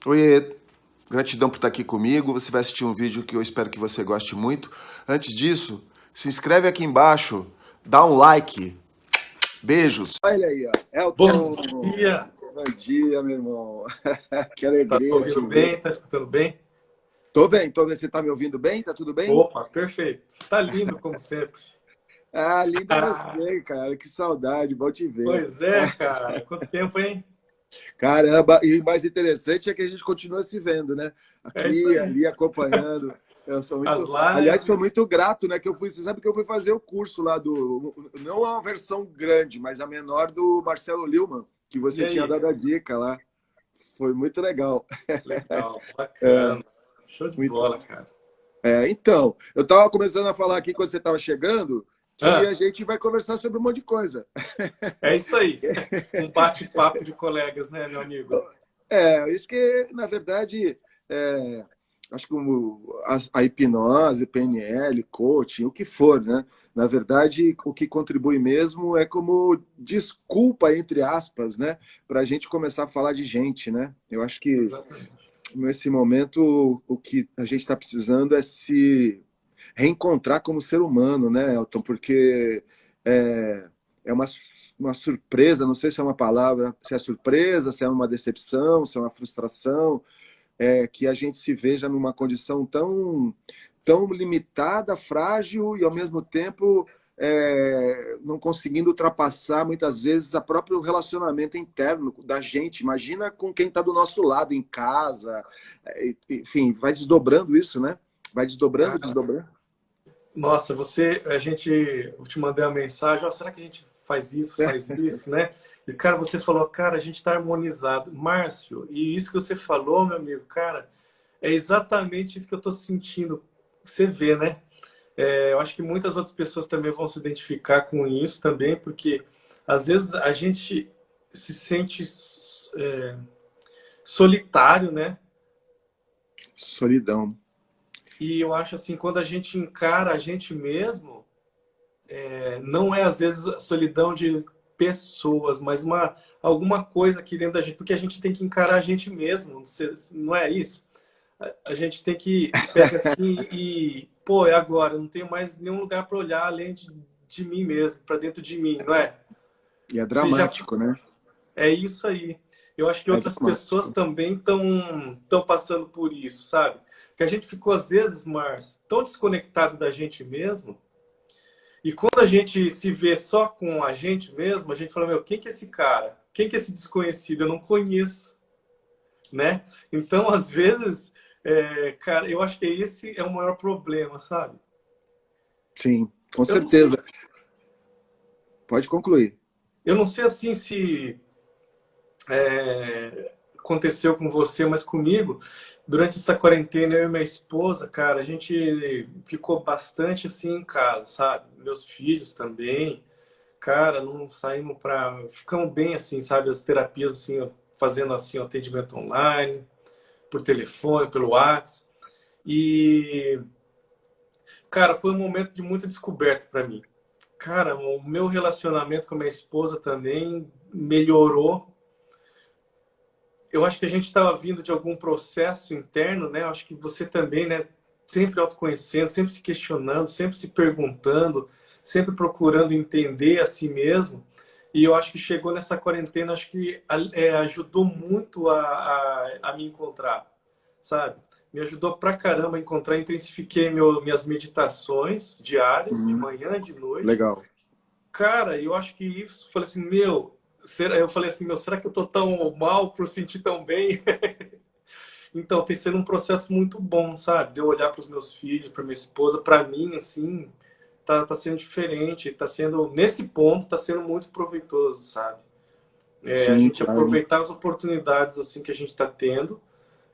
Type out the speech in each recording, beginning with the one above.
Oiê, gratidão por estar aqui comigo. Você vai assistir um vídeo que eu espero que você goste muito. Antes disso, se inscreve aqui embaixo, dá um like. Beijos. Olha aí, ó. Bom Elton. dia! Bom dia, meu irmão. Que Tá alegria te ouvindo ver. bem? Tá escutando bem? Tô bem, tô bem. Você tá me ouvindo bem? Tá tudo bem? Opa, perfeito. Tá lindo como sempre. Ah, lindo Ah, você, cara. Que saudade, bom te ver. pois é, cara. Quanto tempo, hein? Caramba, e o mais interessante é que a gente continua se vendo, né? É isso Aqui, aí. ali, acompanhando. Eu sou As muito, aliás, sou lives. muito grato, né? Que eu fui, você sabe que eu fui fazer o curso lá não a versão grande, mas a menor do Marcelo Lillmann, que E você tinha aí? dado a dica lá. Foi muito legal. Legal, É, bacana. Show de muito. bola, cara. Então, eu estava começando a falar aqui quando você estava chegando que a Ah, gente vai conversar sobre um monte de coisa. é isso aí. Um bate-papo de colegas, né, meu amigo? Isso que, na verdade, é, acho que a hipnose, PNL, coaching, o que for, né? Na verdade, o que contribui mesmo é como desculpa, entre aspas, né? Para a gente começar a falar de gente, né? Eu acho que Exatamente. nesse momento o que a gente está precisando é se reencontrar como ser humano, né, Elton? Porque é, é uma surpresa, não sei se é uma palavra, se é surpresa, se é uma decepção, se é uma frustração, que a gente se veja numa condição tão limitada, frágil e, ao mesmo tempo, não conseguindo ultrapassar, muitas vezes, o próprio relacionamento interno da gente. Imagina com quem está do nosso lado, em casa. Enfim, vai desdobrando isso, né? Vai desdobrando, Cara, desdobrando. nossa, eu te mandei uma mensagem, ó, será que a gente faz isso, né? E, cara, você falou, cara, a gente tá harmonizado. Márcio, e isso que você falou, meu amigo, cara, é exatamente isso que eu tô sentindo. Você vê, né? Eu acho que muitas outras pessoas também vão se identificar com isso também, porque às vezes a gente se sente é, solitário, né? Solidão. E eu acho assim, quando a gente encara a gente mesmo, não é às vezes a solidão de pessoas, mas alguma coisa aqui dentro da gente, porque a gente tem que encarar a gente mesmo, não é isso? A gente tem que pega assim e, pô, é agora, eu não tenho mais nenhum lugar para olhar além de mim mesmo, para dentro de mim, não é? E é Você já dramático, né? é isso aí. Eu acho que É outras pessoas dramático. também estão passando por isso, sabe? Que a gente ficou às vezes, Márcio, tão desconectado da gente mesmo. E quando a gente se vê só com a gente mesmo, a gente fala, meu, quem que é esse cara? Quem que é esse desconhecido? Eu não conheço, né? Então, às vezes, cara, eu acho que esse é o maior problema, sabe? Sim, com Eu não sei, certeza. Pode concluir. eu não sei assim se aconteceu com você, mas comigo, durante essa quarentena, eu e minha esposa, cara, a gente ficou bastante assim em casa, sabe? Meus filhos também. Cara, não saímos para. Ficamos bem assim, sabe? As terapias, assim, ó, fazendo assim, ó, atendimento online, por telefone, pelo WhatsApp. E, cara, foi um momento de muita descoberta para mim. Cara, o meu relacionamento com a minha esposa também melhorou. Eu acho que a gente estava vindo de algum processo interno, né? Eu acho que você também, né? Sempre autoconhecendo, sempre se questionando, sempre se perguntando, sempre procurando entender a si mesmo. E eu acho que chegou nessa quarentena, acho que ajudou muito a me encontrar, sabe? Me ajudou pra caramba a encontrar, intensifiquei minhas meditações diárias, de Uhum. manhã, de noite. Legal. Cara, eu acho que isso, falei assim, meu, eu falei assim, meu, será que eu tô tão mal por sentir tão bem? Então, tem sido um processo muito bom, sabe? De eu olhar para os meus filhos, para minha esposa, para mim, assim, tá sendo diferente, tá sendo, nesse ponto, tá sendo muito proveitoso, sabe? A Sim, gente claro. aproveitar as oportunidades, assim, que a gente está tendo.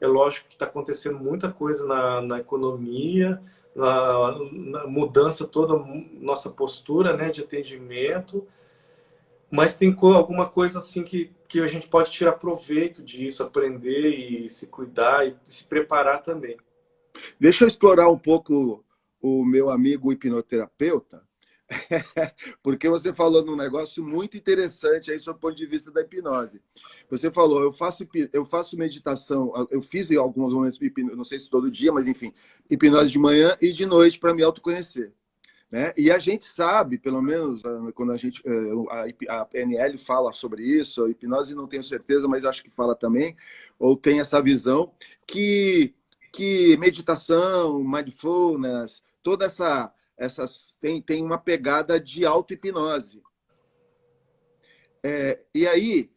É lógico que está acontecendo muita coisa na economia, na mudança toda, nossa postura, né, de atendimento, mas tem alguma coisa assim que a gente pode tirar proveito disso, aprender e se cuidar e se preparar também. Deixa eu explorar um pouco o meu amigo hipnoterapeuta, Porque você falou num negócio muito interessante aí sob o ponto de vista da hipnose. Você falou, eu faço meditação, eu fiz em alguns momentos, não sei se todo dia, mas enfim, hipnose de manhã e de noite para me autoconhecer. Né? E a gente sabe, pelo menos quando a gente a PNL fala sobre isso, a hipnose não tenho certeza, mas acho que fala também, ou tem essa visão que meditação, mindfulness, toda essas tem uma pegada de auto-hipnose. E aí,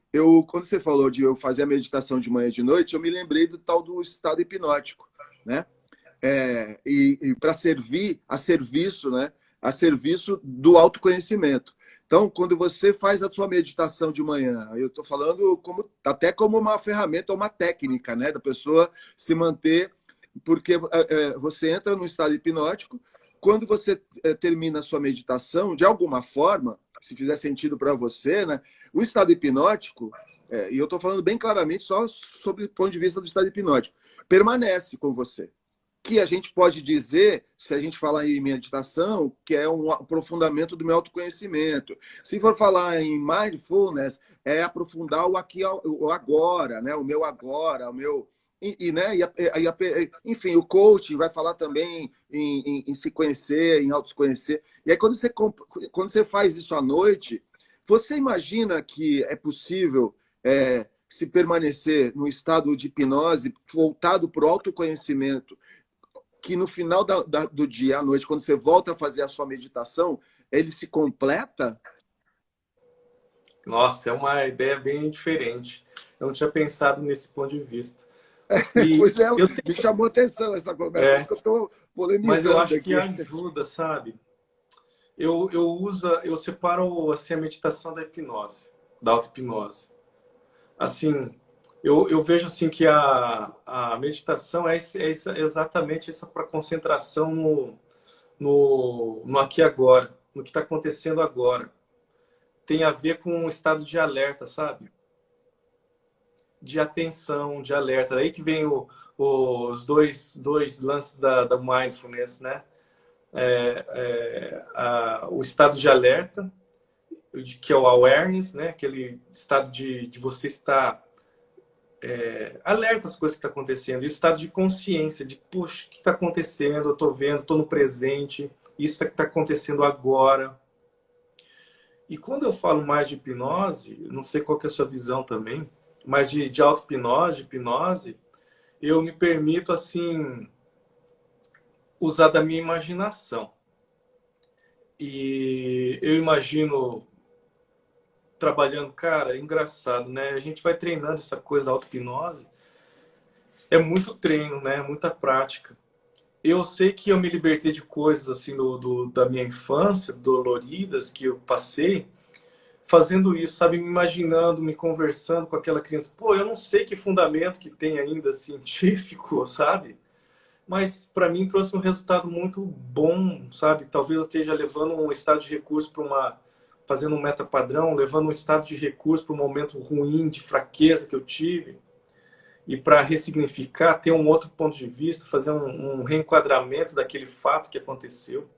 quando você falou de eu fazer a meditação de manhã e de noite, eu me lembrei do tal do estado hipnótico, né? E para servir a serviço, né? A serviço do autoconhecimento. Então, quando você faz a sua meditação de manhã, eu estou falando até como uma ferramenta, uma técnica, né? Da pessoa se manter, porque você entra no estado hipnótico, quando você termina a sua meditação, de alguma forma, se fizer sentido para você, né? O estado hipnótico, e eu estou falando bem claramente só sobre o ponto de vista do estado hipnótico, permanece com você. Que a gente pode dizer, se a gente falar em meditação, que é um aprofundamento do meu autoconhecimento. Se for falar em mindfulness, é aprofundar o aqui, o agora, né? O meu agora, o meu... né? Enfim, o coaching vai falar também em se conhecer, em auto-conhecer. E aí, quando você faz isso à noite, você imagina que é possível se permanecer no estado de hipnose voltado para o autoconhecimento, que no final do dia, à noite, quando você volta a fazer a sua meditação, ele se completa? Nossa, é uma ideia bem diferente. Eu não tinha pensado nesse ponto de vista. E Pois é, eu me chamou a atenção essa conversa, por isso é, que eu estou mas eu polemizando acho que aqui. ajuda, sabe? Eu separo assim a meditação da hipnose, da auto-hipnose. Assim, eu vejo assim que a meditação exatamente essa para concentração no aqui e agora, no que está acontecendo agora. Tem a ver com um estado de alerta, sabe? De atenção, de alerta. Daí que vem os dois lances da mindfulness, né? O estado de alerta, que é o awareness, né? Aquele estado de você estar alerta às coisas que estão acontecendo. E o estado de consciência, de, puxa, o que está acontecendo? Eu estou vendo, estou no presente, isso é que está acontecendo agora. E quando eu falo mais de hipnose, não sei qual que é a sua visão também, mas de auto-hipnose, de hipnose, eu me permito, assim, usar da minha imaginação. E eu imagino trabalhando, cara, é engraçado, né? A gente vai treinando essa coisa da auto-hipnose, é muito treino, né? Muita prática. Eu sei que eu me libertei de coisas, assim, da minha infância, doloridas, que eu passei, fazendo isso, sabe? Me imaginando, me conversando com aquela criança. Pô, eu não sei que fundamento que tem ainda científico, sabe? Mas para mim trouxe um resultado muito bom, sabe? Talvez eu esteja levando um estado de recurso para fazendo um metapadrão, levando um estado de recurso para um momento ruim, de fraqueza que eu tive, e para ressignificar, ter um outro ponto de vista, fazer um reenquadramento daquele fato que aconteceu.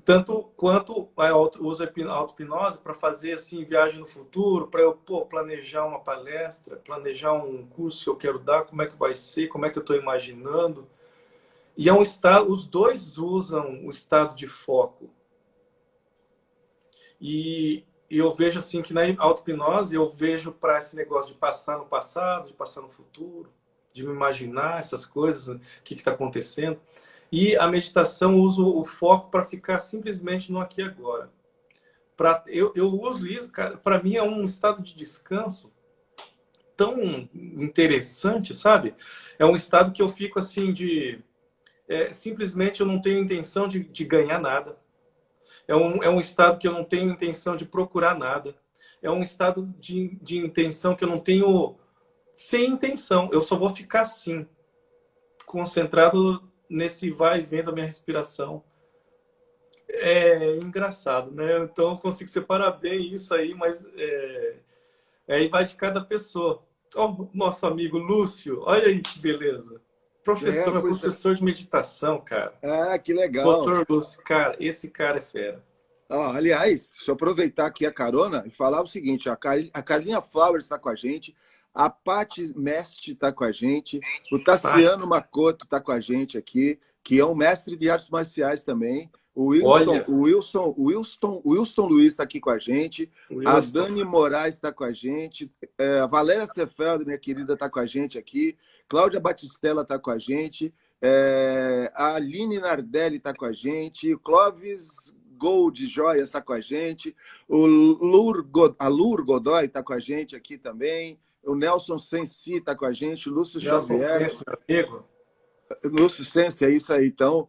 Tanto quanto eu uso a auto-hipnose para fazer assim, viagem no futuro, para eu planejar uma palestra, planejar um curso que eu quero dar, como é que vai ser, como é que eu estou imaginando. E é um estado, os dois usam o estado de foco. E eu vejo assim que na auto-hipnose eu vejo para esse negócio de passar no passado, de passar no futuro, de me imaginar essas coisas, o que está acontecendo. E a meditação usa o foco para ficar simplesmente no aqui e agora. Eu uso isso, cara, para mim é um estado de descanso tão interessante, sabe? É um estado que eu fico assim simplesmente eu não tenho intenção de ganhar nada. É um estado que eu não tenho intenção de procurar nada. É um estado de intenção que eu não tenho sem intenção. Eu só vou ficar assim, concentrado nesse vai e vem da minha respiração. É engraçado, né? Então eu consigo separar bem isso aí, mas aí vai de cada pessoa. Oh, nosso amigo Lúcio, olha aí que beleza. Professor, meu Pois é. professor de meditação, cara. Ah, que legal. Doutor Lúcio, cara, esse cara é fera. Ó, aliás, deixa eu aproveitar aqui a carona e falar o seguinte: a Carlinha Flowers está com a gente, a Paty Mestre está com a gente, o Ai, Tassiano Makoto está com a gente aqui, que é um mestre de artes marciais também. olha, O Wilson Luiz está aqui com a gente, a Wilson. Dani Moraes está com a gente, a Valéria Sefeld, minha querida, está com a gente aqui, Cláudia Batistella está com a gente, a Aline Nardelli está com a gente, o Clóvis Gold Joias está com a gente, a Lur Godoy está com a gente aqui também, o Nelson Sensi está com a gente, o Lúcio Nelson Xavier. Senso, meu amigo. Lúcio Sensi, é isso aí. Então,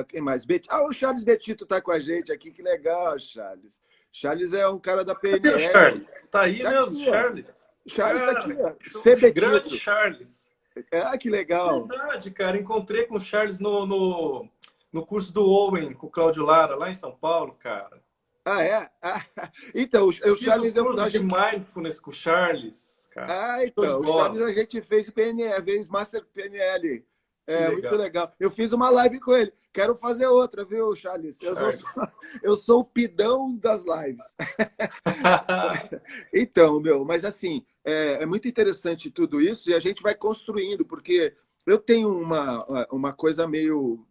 quem mais? O Charles Betito está com a gente aqui, que legal, Charles. Charles é um cara da Cadê o PNL. Charles? Tá aí Tá mesmo, aqui, ó. Charles. Charles está aqui, ó. Sou C. um grande Betito. Charles. Ah, que legal. Verdade, cara. Encontrei com o Charles no curso do Owen, com o Cláudio Lara, lá em São Paulo, cara. Ah, é? Ah, então, o Fiz Charles... o curso de Mindfulness com o Charles, cara. Show Então, de o bola. Charles a gente fez PNL, fez Master PNL. Que Muito legal. legal. Eu fiz uma live com ele. Quero fazer outra, viu, Charles? Charles. Eu sou o pidão das lives. Então, mas assim, é muito interessante tudo isso e a gente vai construindo, porque eu tenho uma coisa meio.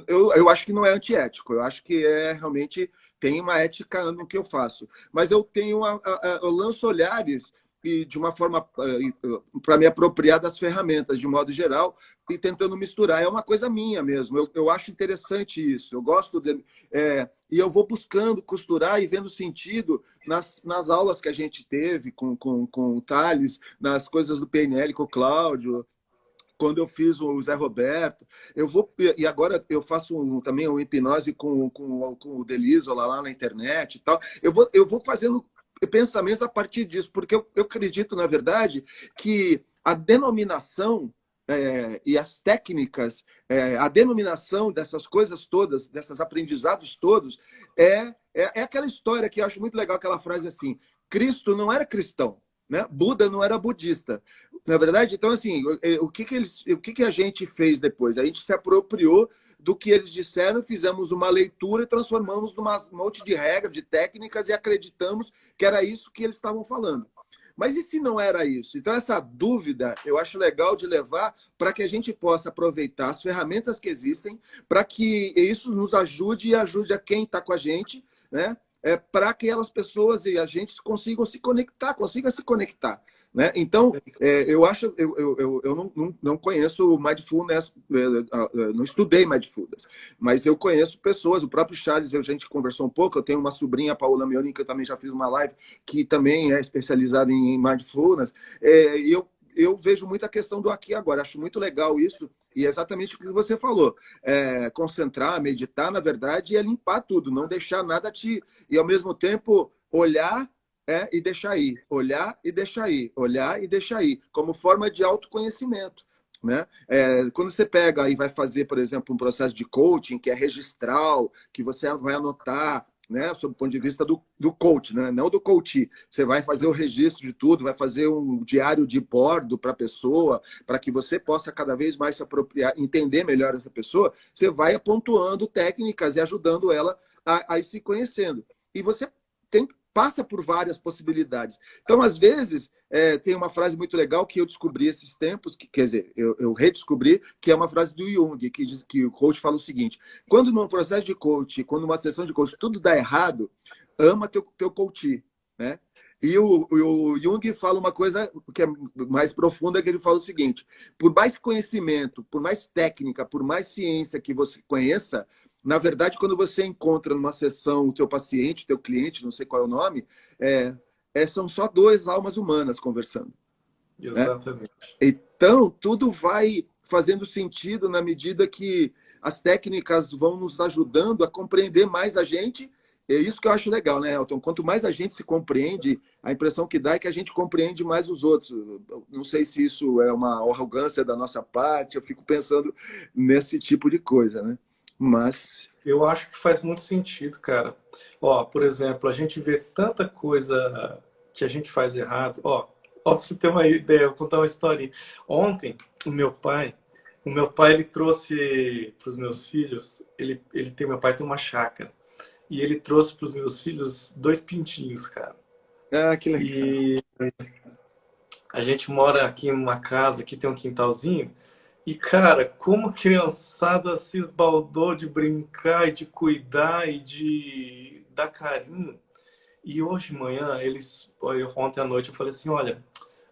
Eu acho que não é antiético, eu acho que realmente tem uma ética no que eu faço. Mas eu tenho, eu lanço olhares e de uma forma para me apropriar das ferramentas de modo geral e tentando misturar. É uma coisa minha mesmo. Eu acho interessante isso. Eu gosto e eu vou buscando costurar e vendo sentido nas aulas que a gente teve com o Thales, nas coisas do PNL com o Cláudio. Quando eu fiz o Zé Roberto, e agora eu faço também uma hipnose com o Delisola lá na internet e tal. Eu vou fazendo pensamentos a partir disso, porque eu acredito, na verdade, que a denominação e as técnicas, a denominação dessas coisas todas, desses aprendizados todos, é aquela história que eu acho muito legal, aquela frase assim: Cristo não era cristão, né? Buda não era budista. Na verdade, então, assim, o que a gente fez depois? A gente se apropriou do que eles disseram, fizemos uma leitura e transformamos num monte de regras, de técnicas e acreditamos que era isso que eles estavam falando. Mas e se não era isso? Então, essa dúvida eu acho legal de levar para que a gente possa aproveitar as ferramentas que existem, para que isso nos ajude e ajude a quem está com a gente, né? Para que aquelas pessoas e a gente consigam se conectar. Né? Então, eu acho, eu não conheço Mindfulness, não estudei Mindfulness, mas eu conheço pessoas, o próprio Charles, a gente conversou um pouco, eu tenho uma sobrinha, a Paola Meorin, que eu também já fiz uma live, que também é especializada em Mindfulness, e eu vejo muito a questão do aqui e agora, acho muito legal isso, e é exatamente o que você falou, concentrar, meditar, na verdade, é limpar tudo, não deixar nada e ao mesmo tempo olhar e deixar ir, olhar e deixar ir, olhar e deixar ir, como forma de autoconhecimento. Né? Quando você pega e vai fazer, por exemplo, um processo de coaching, que é registral, que você vai anotar, né, sob o ponto de vista do coach, né? Não do coach. Você vai fazer o registro de tudo, vai fazer um diário de bordo para a pessoa, para que você possa cada vez mais se apropriar, entender melhor essa pessoa, você vai pontuando técnicas e ajudando ela a ir se conhecendo. E você passa por várias possibilidades. Então, às vezes, tem uma frase muito legal que eu descobri esses tempos, quer dizer, eu redescobri, que é uma frase do Jung, que diz que o coach fala o seguinte: quando num processo de coach, quando numa sessão de coach, tudo dá errado, ama teu coach, né? E o Jung fala uma coisa que é mais profunda, que ele fala o seguinte: por mais conhecimento, por mais técnica, por mais ciência que você conheça, na verdade, quando você encontra numa sessão o teu paciente, o teu cliente, não sei qual é o nome, são só duas almas humanas conversando. Exatamente. Né? Então, tudo vai fazendo sentido na medida que as técnicas vão nos ajudando a compreender mais a gente. É isso que eu acho legal, né, Elton? Quanto mais a gente se compreende, a impressão que dá é que a gente compreende mais os outros. Não sei se isso é uma arrogância da nossa parte, eu fico pensando nesse tipo de coisa, né? Mas eu acho que faz muito sentido, cara. Ó, por exemplo, a gente vê tanta coisa que a gente faz errado. Ó, pra você ter uma ideia, eu vou contar uma historinha. Ontem, o meu pai, O meu pai, ele trouxe para os meus filhos, meu pai tem uma chácara, e ele trouxe para os meus filhos 2 pintinhos, cara. Ah, que legal. E a gente mora aqui em uma casa que tem um quintalzinho, e, cara, como a criançada se esbaldou de brincar e de cuidar e de dar carinho. E hoje de manhã, ontem à noite, eu falei assim, olha,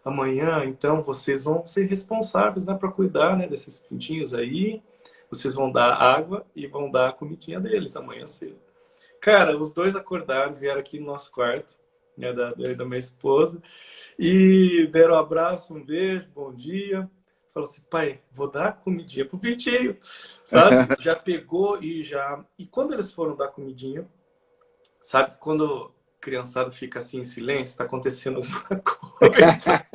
amanhã, então, vocês vão ser responsáveis, né, para cuidar, né, desses pintinhos aí. Vocês vão dar água e vão dar a comidinha deles amanhã cedo. Cara, os dois acordaram, vieram aqui no nosso quarto, né, da minha esposa, e deram um abraço, um beijo, bom dia. Falou assim, pai, vou dar comidinha pro pintinho, sabe? Já pegou e já... E quando eles foram dar comidinha, sabe, quando criançada fica assim em silêncio, está acontecendo alguma coisa.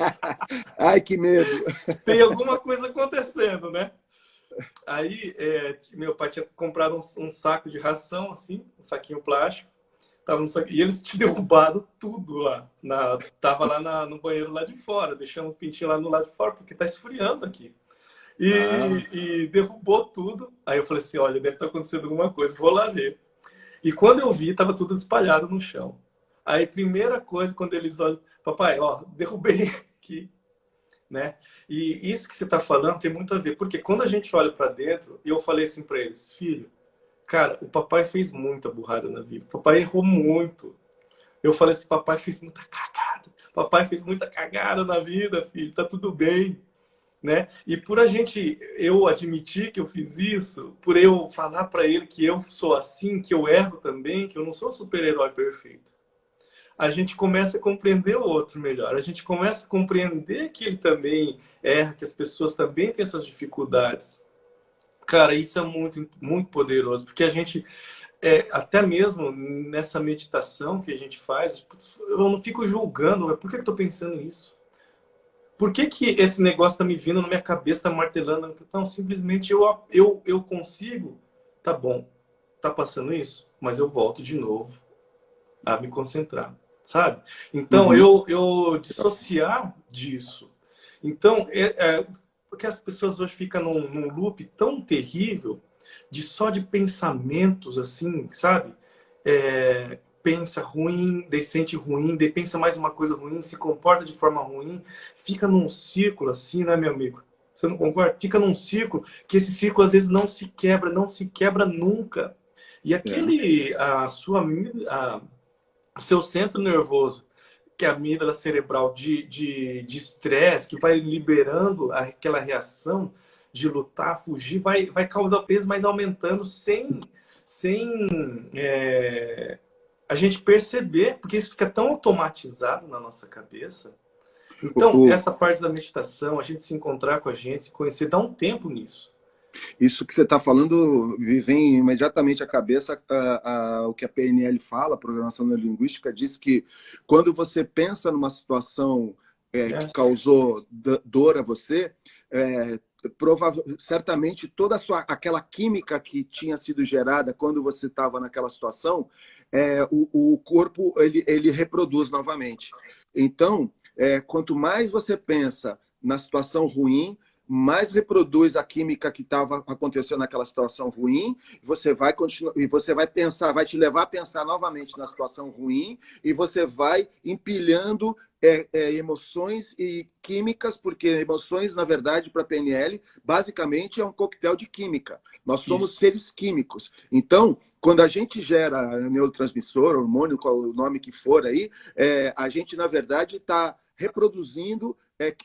Ai, que medo. Tem alguma coisa acontecendo, né? Aí, meu pai tinha comprado um saco de ração, assim, um saquinho plástico. Tava no saco, e eles tinham derrubado tudo lá. Tava lá no banheiro lá de fora. Deixamos o pintinho lá no lado de fora, porque tá esfriando aqui. Ah, E derrubou tudo. Aí eu falei assim, olha, deve estar acontecendo alguma coisa, vou lá ver. E quando eu vi, tava tudo espalhado no chão. Aí, primeira coisa, quando eles olham, papai, ó, derrubei aqui, né? E isso que você tá falando tem muito a ver, porque quando a gente olha para dentro, eu falei assim para eles, filho, cara, o papai fez muita burrada na vida, o papai errou muito. Eu falei assim, papai fez muita cagada, papai fez muita cagada na vida, filho, tá tudo bem, né? E eu admitir que eu fiz isso, por eu falar para ele que eu sou assim, que eu erro também, que eu não sou super-herói perfeito, a gente começa a compreender o outro melhor. A gente começa a compreender que ele também erra, que as pessoas também têm suas dificuldades. Cara, isso é muito, muito poderoso, porque a gente, até mesmo nessa meditação que a gente faz, eu não fico julgando, mas por que eu estou pensando nisso? Por que que esse negócio está me vindo na minha cabeça, está martelando? Não, simplesmente eu consigo, tá bom, tá passando isso, mas eu volto de novo a me concentrar, sabe? Então, uhum. eu dissociar disso. Então, porque as pessoas hoje ficam num loop tão terrível de só de pensamentos, assim, sabe? Pensa ruim, daí sente ruim, daí pensa mais uma coisa ruim, se comporta de forma ruim, fica num círculo assim, né, meu amigo? Você não concorda? Fica num círculo que esse círculo às vezes não se quebra, não se quebra nunca. E É. o seu centro nervoso, que é a amígdala cerebral de estresse, que vai liberando aquela reação de lutar, fugir, vai cada vez mais aumentando sem a gente perceber, porque isso fica tão automatizado na nossa cabeça. O, Então, o- essa parte da meditação, a gente se encontrar com a gente, se conhecer, dá um tempo nisso. Isso que você está falando me vem imediatamente à cabeça o que a PNL fala, a programação neurolinguística, diz que quando você pensa numa situação que Né? causou dor a você, certamente toda aquela química que tinha sido gerada quando você estava naquela situação, o corpo ele reproduz novamente. Então, quanto mais você pensa na situação ruim, mais reproduz a química que estava acontecendo naquela situação ruim, você vai continuar e você vai pensar, vai te levar a pensar novamente na situação ruim e você vai empilhando emoções e químicas, porque emoções, na verdade, para a PNL, basicamente é um coquetel de química. Nós somos Isso. seres químicos. Então, quando a gente gera neurotransmissor, hormônio, qual o nome que for aí, a gente, na verdade, está reproduzindo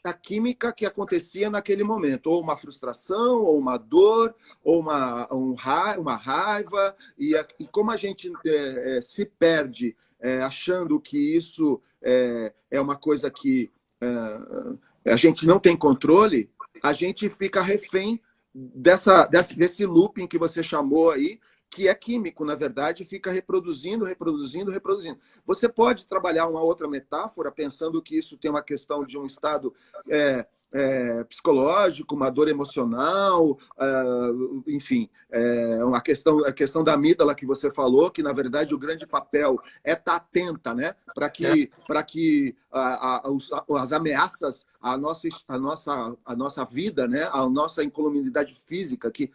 a química que acontecia naquele momento, ou uma frustração, ou uma dor, ou uma raiva, e como a gente se perde achando que isso é uma coisa que a gente não tem controle, a gente fica refém desse looping que você chamou aí, que é químico, na verdade, fica reproduzindo, reproduzindo, reproduzindo. Você pode trabalhar uma outra metáfora pensando que isso tem uma questão de um estado psicológico, uma dor emocional, enfim, a questão da amígdala que você falou, que na verdade o grande papel é estar atenta, né? Para que as ameaças à nossa vida, né? À nossa incoluminidade física, que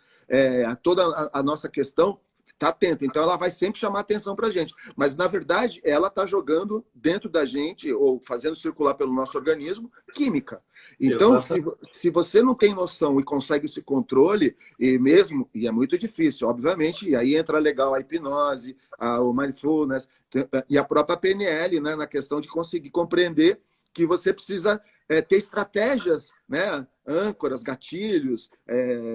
toda a nossa questão está atenta. Então, ela vai sempre chamar atenção para a gente. Mas, na verdade, ela está jogando dentro da gente, ou fazendo circular pelo nosso organismo, química. Então, se você não tem noção e consegue esse controle, e é muito difícil, obviamente, e aí entra legal a hipnose, o mindfulness, e a própria PNL, né, na questão de conseguir compreender que você precisa ter estratégias, né, âncoras, gatilhos,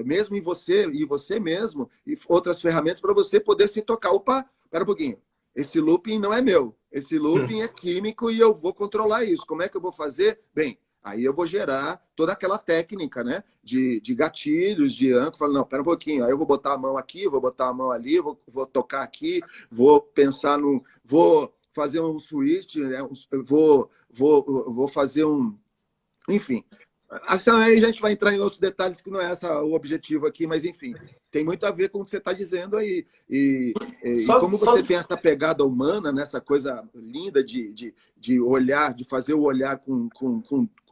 mesmo em você e você mesmo, e outras ferramentas para você poder se tocar. Opa, espera um pouquinho. Esse looping não é meu. Esse looping é químico e eu vou controlar isso. Como é que eu vou fazer? Bem, aí eu vou gerar toda aquela técnica, né, de gatilhos, de âncora. Falo, não, espera um pouquinho. Aí eu vou botar a mão aqui, vou botar a mão ali, vou tocar aqui, vou pensar no... Vou fazer um switch, né, vou fazer um... Enfim, assim, aí a gente vai entrar em outros detalhes que não é esse o objetivo aqui, mas enfim, tem muito a ver com o que você está dizendo aí. E como você tem essa pegada humana, nessa coisa linda de olhar, de fazer o olhar com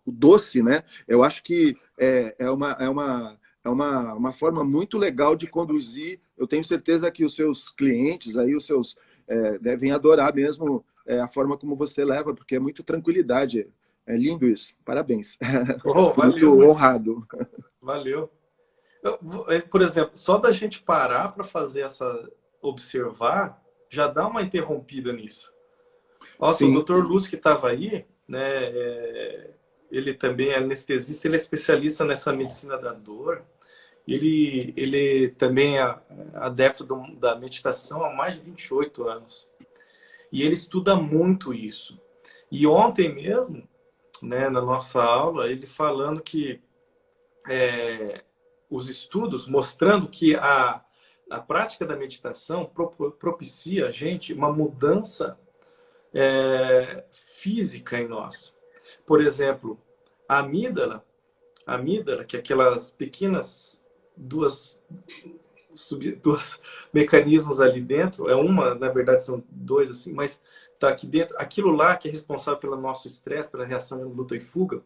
o doce, né? Eu acho que é uma forma muito legal de conduzir. Eu tenho certeza que os seus clientes aí, devem adorar mesmo a forma como você leva, porque é muito tranquilidade. É lindo isso. Parabéns. Oh, Muito valeu, honrado. Valeu. Por exemplo, só da gente parar para fazer observar, já dá uma interrompida nisso. Nossa, Sim. o Dr. Lúcio que estava aí, né? Ele também é anestesista, ele é especialista nessa medicina da dor. Ele também é adepto da meditação há mais de 28 anos. E ele estuda muito isso. E ontem mesmo, né, na nossa aula, ele falando que os estudos mostrando que a prática da meditação propicia a gente uma mudança física em nós. Por exemplo, a amígdala, que é aquelas pequenas duas mecanismos ali dentro, na verdade são dois assim, mas tá aqui dentro, aquilo lá que é responsável pelo nosso estresse, pela reação em luta e fuga,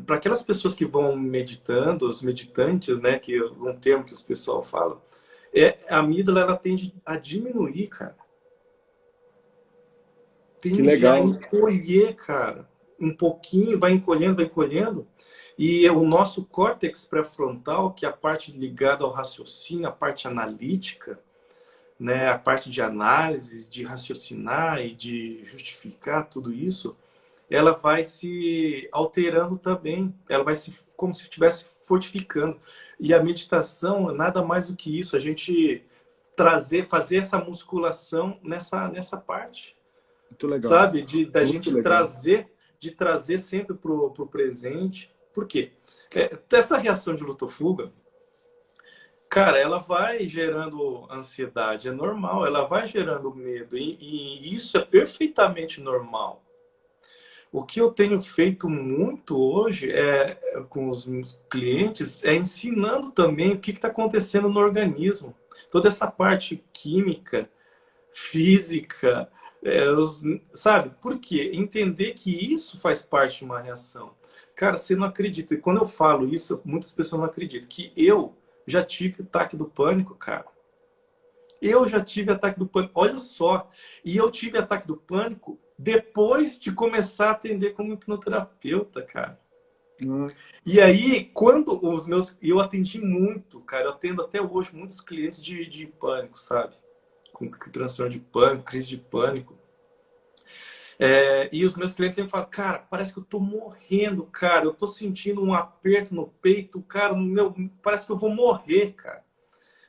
para aquelas pessoas que vão meditando, os meditantes, né, que é um termo que os pessoal falam, a amígdala ela tende a diminuir, cara. Que legal. A encolher, cara. Um pouquinho, vai encolhendo. E o nosso córtex pré-frontal, que é a parte ligada ao raciocínio, a parte analítica, né, a parte de análise, de raciocinar e de justificar tudo isso, ela vai se alterando também. Ela vai como se estivesse fortificando. E a meditação é nada mais do que isso. A gente fazer essa musculação nessa parte. Muito legal. Sabe? Da Muito gente legal. trazer sempre pro presente. Por quê? Essa reação de luta-fuga, cara, ela vai gerando ansiedade, é normal, ela vai gerando medo, e isso é perfeitamente normal. O que eu tenho feito muito hoje com os meus clientes é ensinando também o que está acontecendo no organismo. Toda essa parte química, física, sabe? Por quê? Entender que isso faz parte de uma reação. Cara, você não acredita. E quando eu falo isso, muitas pessoas não acreditam. Que eu já tive ataque do pânico, cara. Eu já tive ataque do pânico. Olha só. E eu tive ataque do pânico depois de começar a atender como hipnoterapeuta, cara. E aí, quando eu atendi muito, cara, eu atendo até hoje muitos clientes de pânico, sabe? Com transtorno de pânico, crise de pânico. E os meus clientes sempre falam, cara, parece que eu tô morrendo, cara. Eu tô sentindo um aperto no peito, cara, parece que eu vou morrer, cara.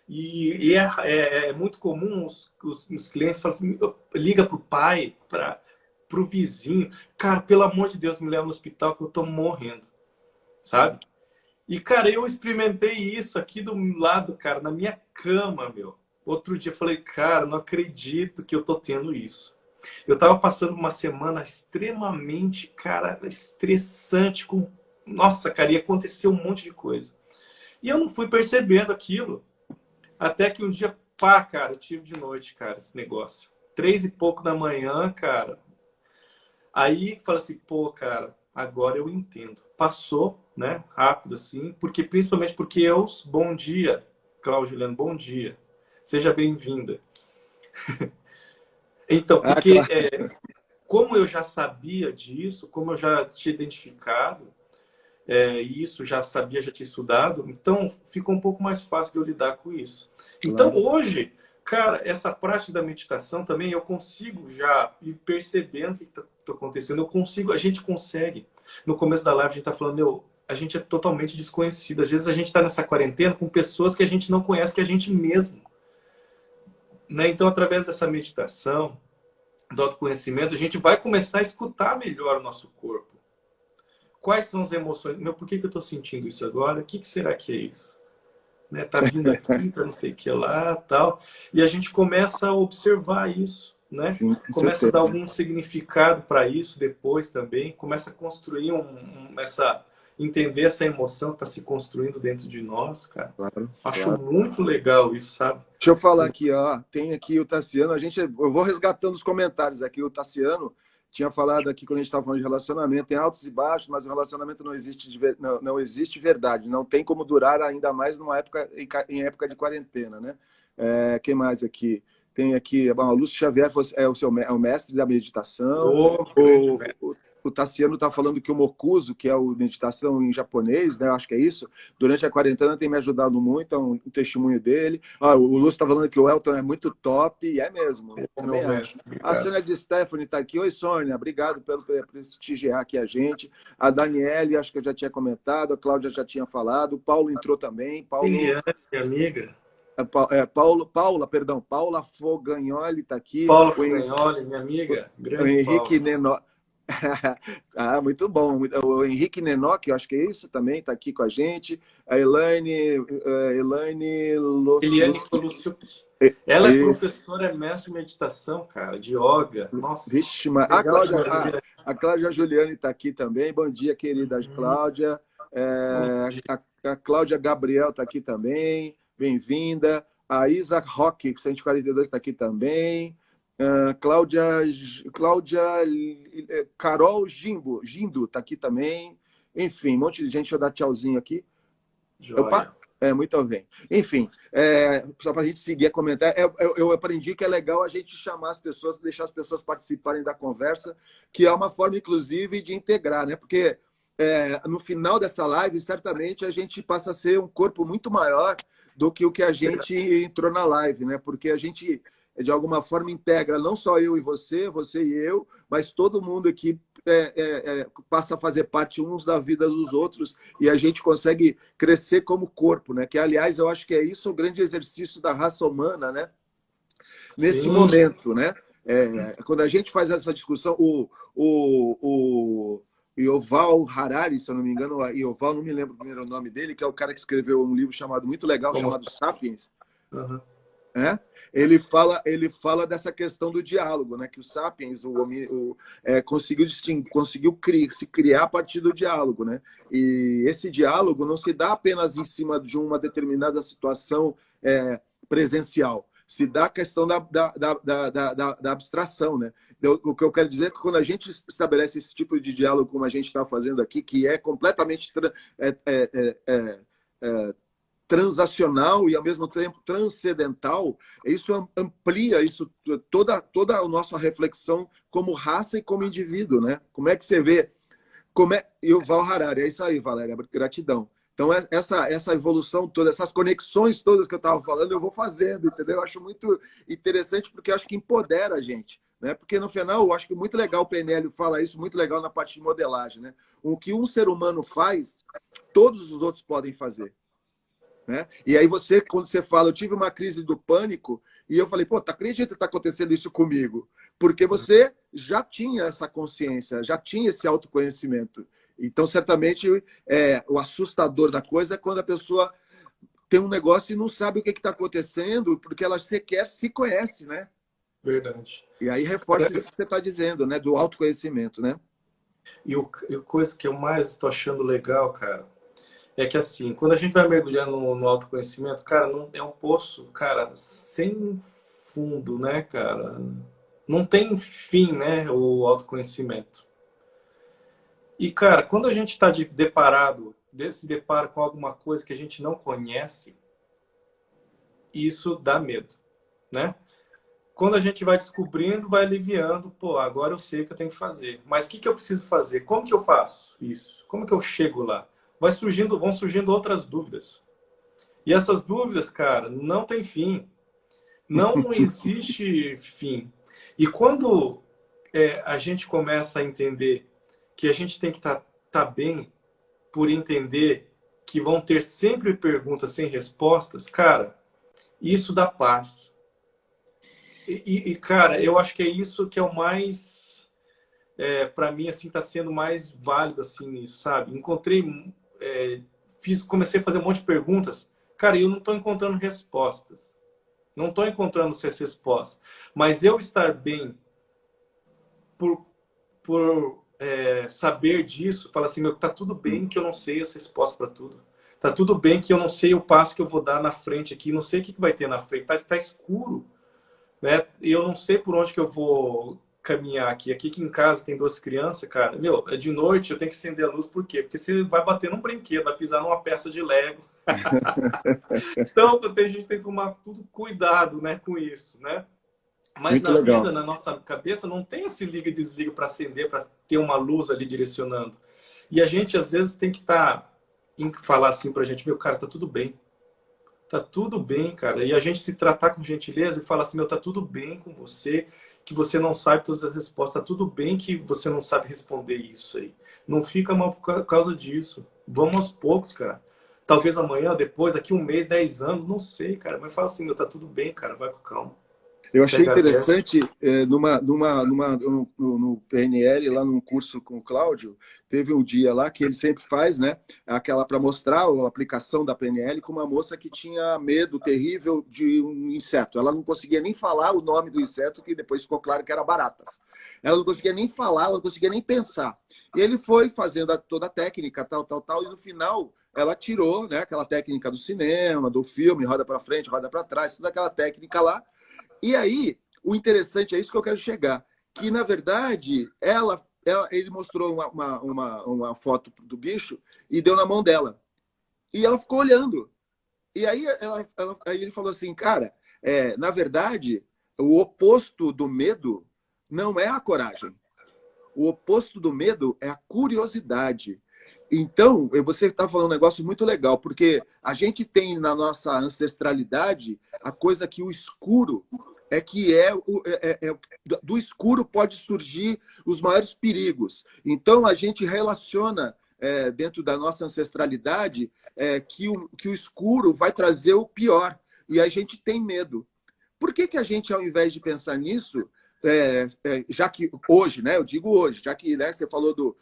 E é muito comum os clientes falam assim, liga pro pai, pro vizinho, cara, pelo amor de Deus, me leva no hospital que eu tô morrendo, sabe? E, cara, eu experimentei isso aqui do lado, cara, na minha cama, meu. Outro dia eu falei, cara, não acredito que eu tô tendo isso. Eu tava passando uma semana extremamente, cara, estressante, com Nossa, cara, ia acontecer um monte de coisa. E eu não fui percebendo aquilo. Até que um dia, pá, cara, eu tive de noite, cara, esse negócio. 3 e pouco da manhã, cara. Aí, fala assim, pô, cara, agora eu entendo. Passou, né, rápido assim, porque principalmente porque bom dia, Cláudia Juliano, bom dia. Seja bem-vinda. Então, Ah, porque claro. como eu já sabia disso, como eu já tinha identificado, isso já sabia, já tinha estudado, então ficou um pouco mais fácil de eu lidar com isso. Então, Claro. hoje, cara, essa prática da meditação também, eu consigo já ir percebendo o que está acontecendo, a gente consegue. No começo da live, a gente está falando, a gente é totalmente desconhecido. Às vezes a gente está nessa quarentena com pessoas que a gente não conhece, que a gente mesmo. Né? Então, através dessa meditação, do autoconhecimento, a gente vai começar a escutar melhor o nosso corpo. Quais são as emoções? Por que eu estou sentindo isso agora? O que será que é isso? Né? Tá vindo aqui, tá não sei o que lá, tal. E a gente começa a observar isso, né? Sim, com Começa a dar certeza. algum significado para isso depois também. Começa a construir entender essa emoção que está se construindo dentro de nós, cara. Claro, Acho claro. muito legal isso, sabe? Deixa eu falar aqui, ó. Tem aqui o Tassiano. Eu vou resgatando os comentários aqui. O Tassiano tinha falado aqui quando a gente estava falando de relacionamento, tem altos e baixos, mas o relacionamento não existe não existe verdade. Não tem como durar ainda mais numa época em época de quarentena, né? Quem mais aqui? Tem aqui, bom, o Lúcio Xavier é o mestre da meditação. Grande O Tassiano está falando que o Mokuzo, que é o meditação em japonês, né? Eu acho que é isso. Durante a quarentena tem me ajudado muito, é um testemunho dele. O Lúcio está falando que o Elton é muito top, e é mesmo. Também meu acho. mestre, A Sônia de Stephanie está aqui. Oi, Sônia, obrigado pelo prestigiar aqui a gente. A Daniele, acho que eu já tinha comentado, a Cláudia já tinha falado, o Paulo entrou também. Liliane, minha amiga. Paula Fogagnoli está aqui. Paula Fogagnoli, minha amiga. O Grande Henrique Paula. Neno... Ah, muito bom. O Henrique Nenoc, eu acho que é isso também, está aqui com a gente. A Elaine Eliane Colucci. Ela é professora, é mestre de meditação, cara, de yoga. Nossa, Vixe, legal demais. A Cláudia Juliane está aqui também. Bom dia, querida Cláudia. Bom dia. A Cláudia Gabriel está aqui também. Bem-vinda. A Isa Roque, 142, está aqui também. Cláudia Carol Gindo está aqui também. Enfim, um monte de gente. Deixa eu dar tchauzinho aqui. Joia. Opa, muito bem. Enfim, só para a gente seguir a comentar, eu aprendi que é legal a gente chamar as pessoas, deixar as pessoas participarem da conversa, que é uma forma, inclusive, de integrar, né? Porque no final dessa live, certamente, a gente passa a ser um corpo muito maior do que o que a gente entrou na live, né? Porque a gente, de alguma forma, integra não só eu e você e eu, mas todo mundo aqui passa a fazer parte uns da vida dos outros e a gente consegue crescer como corpo, né? Que, aliás, eu acho que é isso o grande exercício da raça humana, né? Nesse Sim. momento, né? Quando a gente faz essa discussão, o Yuval Harari, se eu não me engano, Yuval, não me lembro o primeiro nome dele, que é o cara que escreveu um livro muito legal, chamado Sapiens. Uhum. Ele fala dessa questão do diálogo, né? Que o Sapiens conseguiu se criar a partir do diálogo, né? E esse diálogo não se dá apenas em cima de uma determinada situação presencial, se dá a questão da abstração, né? O que eu quero dizer é que quando a gente estabelece esse tipo de diálogo como a gente está fazendo aqui, que é completamente transacional e ao mesmo tempo transcendental, isso amplia toda a nossa reflexão como raça e como indivíduo, né? Como é que você vê? E o Val Harari, é isso aí, Valéria, gratidão. Então, essa evolução toda, essas conexões todas que eu estava falando, eu vou fazendo, entendeu? Eu acho muito interessante porque eu acho que empodera a gente, né? Porque no final, eu acho que muito legal o PNL fala isso, muito legal na parte de modelagem, né? O que um ser humano faz, todos os outros podem fazer. Né? E aí quando você fala, eu tive uma crise do pânico, e eu falei, pô, acredita que está acontecendo isso comigo? Porque você já tinha essa consciência, já tinha esse autoconhecimento. Então, certamente, o assustador da coisa é quando a pessoa tem um negócio e não sabe o que está acontecendo, porque ela sequer se conhece, né? Verdade. E aí reforça isso que você está dizendo, né? Do autoconhecimento, né? E a coisa que eu mais estou achando legal, cara, é que assim, quando a gente vai mergulhar no autoconhecimento, cara, não, é um poço, cara, sem fundo, né, cara? Não tem fim, né, o autoconhecimento. E, cara, quando a gente está se depara com alguma coisa que a gente não conhece, isso dá medo, né? Quando a gente vai descobrindo, vai aliviando, pô, agora eu sei o que eu tenho que fazer. Mas o que que eu preciso fazer? Como que eu faço isso? Como que eu chego lá? Vão surgindo outras dúvidas. E essas dúvidas, cara, não tem fim. Não existe fim. E quando a gente começa a entender que a gente tem que tá bem por entender que vão ter sempre perguntas sem respostas, cara, isso dá paz. Cara, eu acho que é isso que é o mais, para mim, assim, tá sendo mais válido, assim, nisso, sabe? Comecei a fazer um monte de perguntas, cara, e eu não estou encontrando respostas. Não estou encontrando essas respostas. Mas eu estar bem por saber disso, falar assim, meu, tá tudo bem que eu não sei as respostas para tudo. Tá tudo bem que eu não sei o passo que eu vou dar na frente aqui, não sei o que vai ter na frente, tá escuro, né? E eu não sei por onde que eu vou caminhar aqui. Aqui que em casa tem duas crianças, cara. Meu, é de noite, eu tenho que acender a luz, por quê? Porque você vai bater num brinquedo, vai pisar numa peça de Lego. Então, a gente tem que tomar tudo cuidado, né, com isso, né? Mas Muito na vida, legal. na nossa cabeça, não tem esse liga e desliga para acender, para ter uma luz ali direcionando. E a gente, às vezes, tem que falar assim pra gente, meu, cara, tá tudo bem. Tá tudo bem, cara. E a gente se tratar com gentileza e falar assim, meu, tá tudo bem com você, que você não sabe todas as respostas, tá tudo bem que você não sabe responder isso aí. Não fica mal por causa disso. Vamos aos poucos, cara. Talvez amanhã, depois, daqui um mês, 10 anos, não sei, cara. Mas fala assim, meu, tá tudo bem, cara. Vai com calma. Eu achei Pega leve. interessante, no PNL, lá num curso com o Cláudio, teve um dia lá que ele sempre faz, né? Aquela para mostrar a aplicação da PNL com uma moça que tinha medo terrível de um inseto. Ela não conseguia nem falar o nome do inseto, que depois ficou claro que era baratas. Ela não conseguia nem falar, ela não conseguia nem pensar. E ele foi fazendo toda a técnica, tal, e no final ela tirou, né, aquela técnica do cinema, do filme, roda para frente, roda para trás, toda aquela técnica lá. E aí, o interessante é isso que eu quero chegar, que na verdade ele mostrou uma foto do bicho e deu na mão dela. E ela ficou olhando. E aí, aí ele falou assim, cara, na verdade, o oposto do medo não é a coragem. O oposto do medo é a curiosidade. Então, você está falando um negócio muito legal, porque a gente tem na nossa ancestralidade a coisa que o escuro do escuro pode surgir os maiores perigos. Então, a gente relaciona dentro da nossa ancestralidade que o escuro vai trazer o pior, e a gente tem medo. Por que a gente, ao invés de pensar nisso, já que hoje, né, eu digo hoje, já que, né, você falou do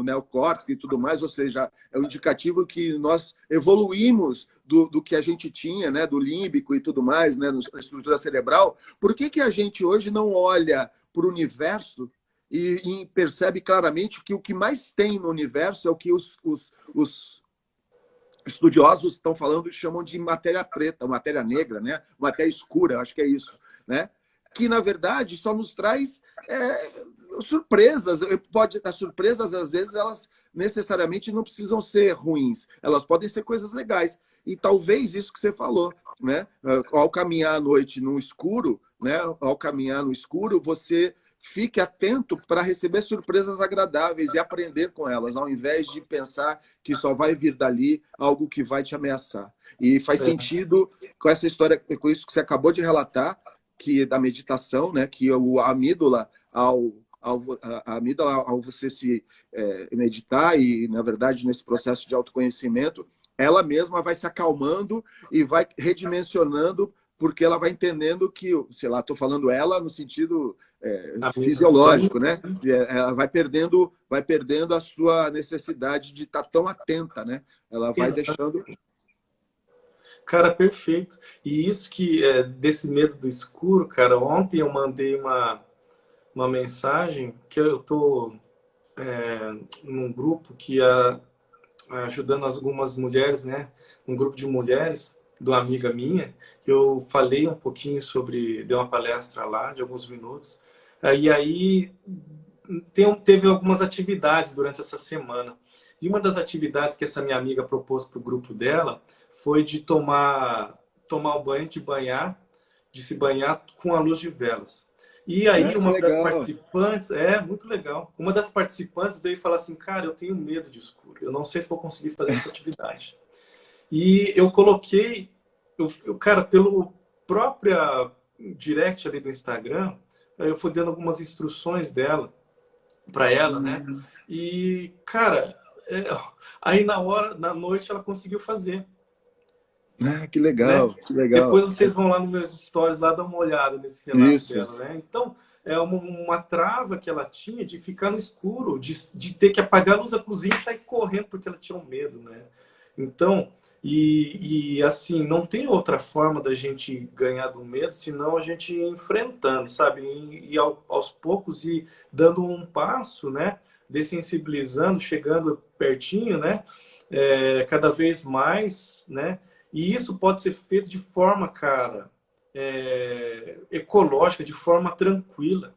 neocórtex e tudo mais, ou seja, é um indicativo que nós evoluímos do que a gente tinha, né, do límbico e tudo mais, né, na estrutura cerebral. Por que a gente hoje não olha para o universo e percebe claramente que o que mais tem no universo é o que os estudiosos estão falando, chamam de matéria preta, matéria negra, né? Matéria escura, acho que é isso, né? Que, na verdade, só nos traz surpresas. As surpresas, às vezes, elas necessariamente não precisam ser ruins. Elas podem ser coisas legais. E talvez isso que você falou, né? Ao caminhar à noite no escuro, né? Ao caminhar no escuro, você fique atento para receber surpresas agradáveis e aprender com elas, ao invés de pensar que só vai vir dali algo que vai te ameaçar. E faz sentido com essa história, com isso que você acabou de relatar, que da meditação, né, que a amígdala, ao você se meditar e, na verdade, nesse processo de autoconhecimento, ela mesma vai se acalmando e vai redimensionando, porque ela vai entendendo que, sei lá, estou falando ela no sentido fisiológico, né? Ela vai perdendo a sua necessidade de estar tão atenta, né? Ela vai deixando... Cara, perfeito. E isso que desse medo do escuro, cara, ontem eu mandei uma mensagem que eu tô num grupo que ajudando algumas mulheres, né? Um grupo de mulheres, de uma amiga minha, eu falei um pouquinho sobre, dei uma palestra lá de alguns minutos, e aí teve algumas atividades durante essa semana. E uma das atividades que essa minha amiga propôs para o grupo dela foi de tomar o banho, de se banhar com a luz de velas. E aí Que uma das legal. participantes, muito legal, uma das participantes veio falar assim, cara, eu tenho medo de escuro, eu não sei se vou conseguir fazer essa atividade. E eu coloquei, cara, pelo própria direct ali do Instagram, eu fui dando algumas instruções dela, para ela, né? E, cara, aí na noite ela conseguiu fazer, Que né? legal, que legal. Depois vocês vão lá nos meus stories lá dar uma olhada nesse relato Isso. dela, né? Então, é uma trava que ela tinha de ficar no escuro, de ter que apagar a luz da cozinha e sair correndo porque ela tinha um medo, né? Então, assim, não tem outra forma da gente ganhar do medo senão a gente ir enfrentando, sabe? E aos poucos ir dando um passo, né? Dessensibilizando, chegando pertinho, né? Cada vez mais, né? E isso pode ser feito de forma, cara, ecológica, de forma tranquila.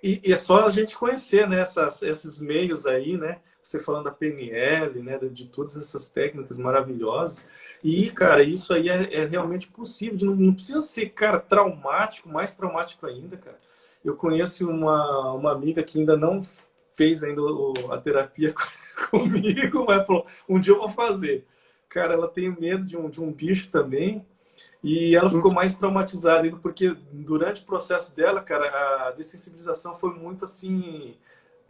E é só a gente conhecer, né, esses meios aí, né? Você falando da PNL, né, de todas essas técnicas maravilhosas. E, cara, isso aí é realmente possível. Não precisa ser, cara, traumático, mais traumático ainda, cara. Eu conheço uma amiga que ainda não fez ainda a terapia comigo, mas falou, um dia eu vou fazer. Cara, ela tem medo de um bicho também. E ela ficou mais traumatizada ainda, porque durante o processo dela, cara, a dessensibilização foi muito assim,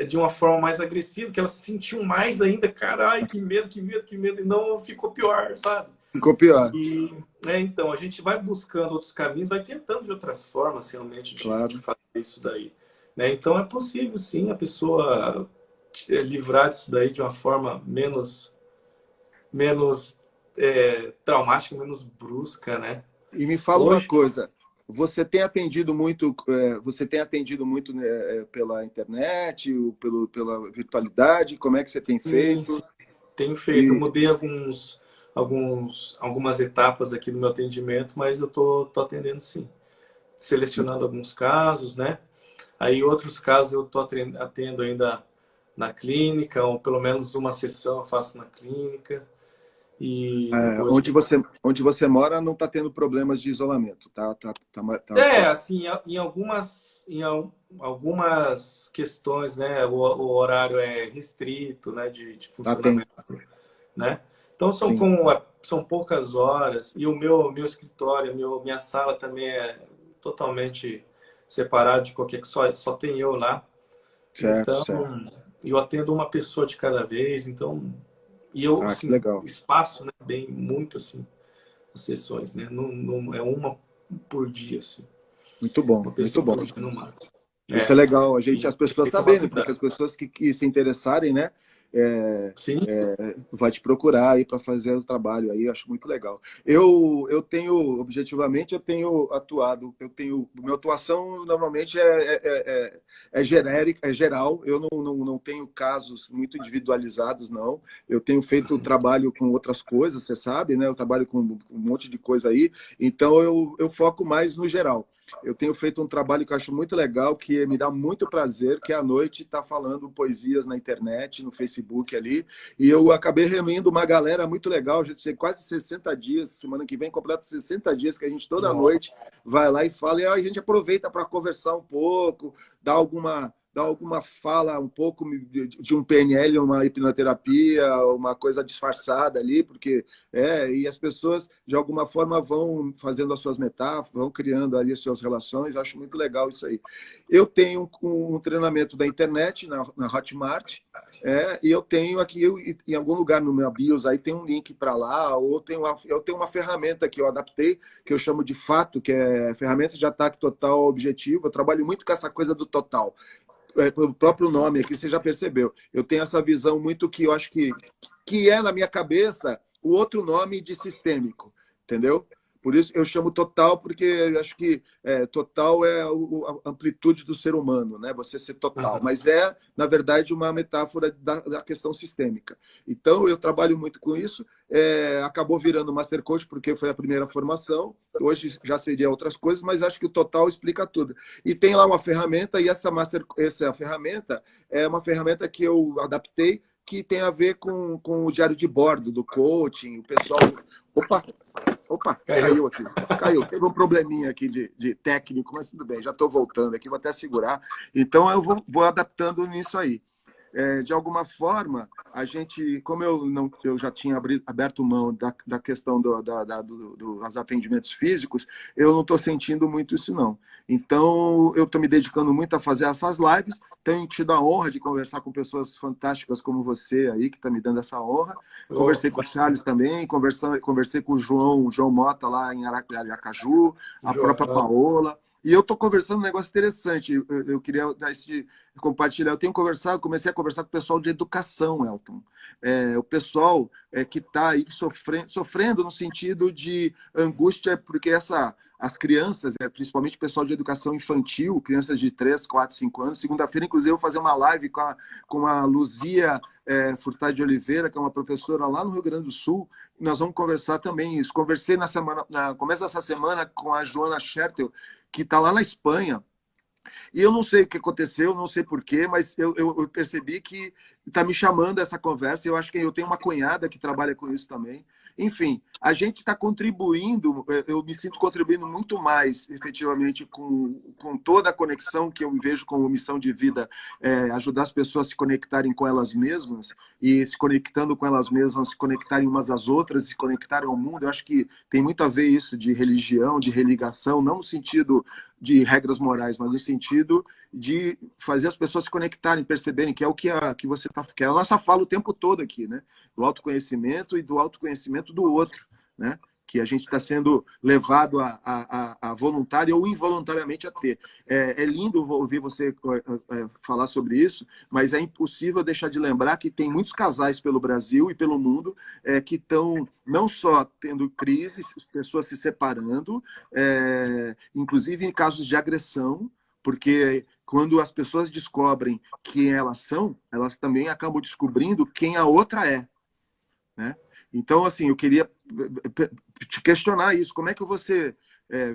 de uma forma mais agressiva, que ela se sentiu mais ainda, caralho, que medo, que medo, que medo, e não ficou pior, sabe? Ficou pior. E, então, a gente vai buscando outros caminhos, vai tentando de outras formas, realmente, de Claro. fazer isso daí. Né? Então, é possível, sim, a pessoa livrar disso daí de uma forma menos traumática, menos brusca, né? E me fala uma Hoje, coisa, você tem atendido muito, né, pela internet, pela virtualidade, como é que você tem sim, feito? sim, tenho feito. Eu E, mudei algumas etapas aqui do meu atendimento, mas eu tô atendendo sim. Selecionando alguns casos, né? Aí outros casos eu tô atendo ainda na clínica, ou pelo menos uma sessão eu faço na clínica. E depois onde você mora não está tendo problemas de isolamento, tá. assim, algumas questões, né, o horário é restrito, né, de Ah, tem, funcionamento, né? Então sim, são poucas horas e o meu escritório, minha sala também é totalmente separado de qualquer coisa, só tem eu lá. certo, Então, certo. eu atendo uma pessoa de cada vez, então e eu, Ah, que assim, legal. espaço, né, bem muito assim as sessões, né? Não é uma por dia, assim. Muito bom, Uma muito pessoa bom. por dia no máximo. Isso é legal, E as pessoas tem que tomar saberem, porque as cuidado. pessoas que se interessarem, né, Sim, vai te procurar aí para fazer o trabalho aí, acho muito legal. Eu tenho, objetivamente, eu tenho atuado, minha atuação normalmente é genérica, é geral, eu não tenho casos muito individualizados, não. Eu tenho feito trabalho com outras coisas, você sabe, né? Eu trabalho com um monte de coisa aí, então eu foco mais no geral. Eu tenho feito um trabalho que eu acho muito legal, que me dá muito prazer, que é à noite estar falando poesias na internet, no Facebook ali. E eu acabei reunindo uma galera muito legal. A gente tem quase 60 dias, semana que vem completa 60 dias que a gente toda nossa, noite vai lá e fala. E a gente aproveita para conversar um pouco, dar alguma fala um pouco de um PNL, uma hipnoterapia, uma coisa disfarçada ali, porque e as pessoas de alguma forma vão fazendo as suas metáforas, vão criando ali as suas relações. Acho muito legal isso aí. Eu tenho um treinamento da internet na Hotmart, e eu tenho aqui em algum lugar no meu bios aí tem um link para lá, ou eu tenho uma ferramenta que eu adaptei, que eu chamo de Fato, que é ferramenta de ataque total ao objetivo. Eu trabalho muito com essa coisa do total. O próprio nome aqui, você já percebeu. Eu tenho essa visão muito que eu acho que é, na minha cabeça, o outro nome de sistêmico, entendeu? Por isso eu chamo total, porque eu acho que total é a amplitude do ser humano, né? Você ser total. Aham. Mas é, na verdade, uma metáfora da questão sistêmica. Então, eu trabalho muito com isso. Acabou virando Master Coach, porque foi a primeira formação. Hoje já seria outras coisas, mas acho que o total explica tudo. E tem lá uma ferramenta, e essa ferramenta é uma ferramenta que eu adaptei, que tem a ver com o diário de bordo, do coaching, o pessoal... Opa, Caiu. caiu aqui. Caiu. Teve um probleminha aqui de técnico, mas tudo bem, já estou voltando aqui, vou até segurar. Então, eu vou adaptando nisso aí. De alguma forma, a gente, como eu já tinha aberto mão da questão dos atendimentos físicos, eu não estou sentindo muito isso, não. Então, eu estou me dedicando muito a fazer essas lives, tenho tido a honra de conversar com pessoas fantásticas como você aí, que está me dando essa honra. Oh, Conversei com o Charles também, conversei com o João Mota lá em Aracaju, a própria João. Paola. E eu estou conversando um negócio interessante. Eu queria compartilhar. Eu tenho conversado, comecei a conversar com o pessoal de educação, Elton. O pessoal que está aí sofrendo no sentido de angústia, porque as crianças, principalmente o pessoal de educação infantil, crianças de 3, 4, 5 anos, segunda-feira, inclusive, eu vou fazer uma live com a Luzia Furtado de Oliveira, que é uma professora lá no Rio Grande do Sul. Nós vamos conversar também isso. Conversei no começo dessa semana com a Joana Schertel, que está lá na Espanha. E eu não sei o que aconteceu, não sei porquê, mas eu percebi que está me chamando essa conversa. Eu acho que eu tenho uma cunhada que trabalha com isso também. Enfim, a gente está contribuindo, eu me sinto contribuindo muito mais, efetivamente, com toda a conexão que eu vejo como missão de vida, ajudar as pessoas a se conectarem com elas mesmas e se conectando com elas mesmas, se conectarem umas às outras, se conectarem ao mundo. Eu acho que tem muito a ver isso de religião, de religação, não no sentido de regras morais, mas no sentido de fazer as pessoas se conectarem, perceberem que é o que você está... Que é a nossa fala o tempo todo aqui, né? Do autoconhecimento e do autoconhecimento do outro, né? Que a gente está sendo levado a voluntário ou involuntariamente a ter. É lindo ouvir você falar sobre isso, mas é impossível deixar de lembrar que tem muitos casais pelo Brasil e pelo mundo que estão não só tendo crises, pessoas se separando, inclusive em casos de agressão, porque quando as pessoas descobrem quem elas são, elas também acabam descobrindo quem a outra é, né? Então, assim, eu queria te questionar isso. Como é que você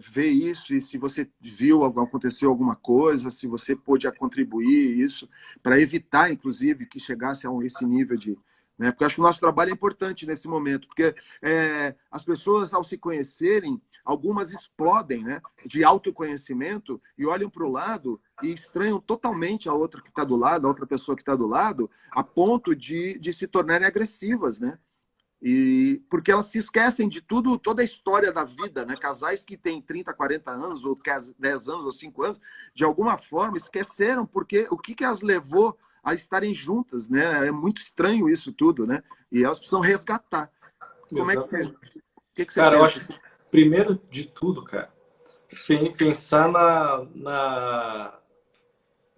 vê isso? E se você viu, aconteceu alguma coisa, se você pôde contribuir isso, para evitar, inclusive, que chegasse a esse nível de... Né? Porque eu acho que o nosso trabalho é importante nesse momento, porque as pessoas, ao se conhecerem, algumas explodem, né, de autoconhecimento e olham para o lado e estranham totalmente a outra que está do lado, a outra pessoa que está do lado, a ponto de se tornarem agressivas, né? E porque elas se esquecem de tudo, toda a história da vida, né? Casais que têm 30, 40 anos, ou 10 anos, ou 5 anos, de alguma forma esqueceram porque o que as levou a estarem juntas, né? É muito estranho isso tudo, né? E elas precisam resgatar. Como é que você, Exatamente. o que você Cara, eu pensa? acho que, primeiro de tudo, cara, pensar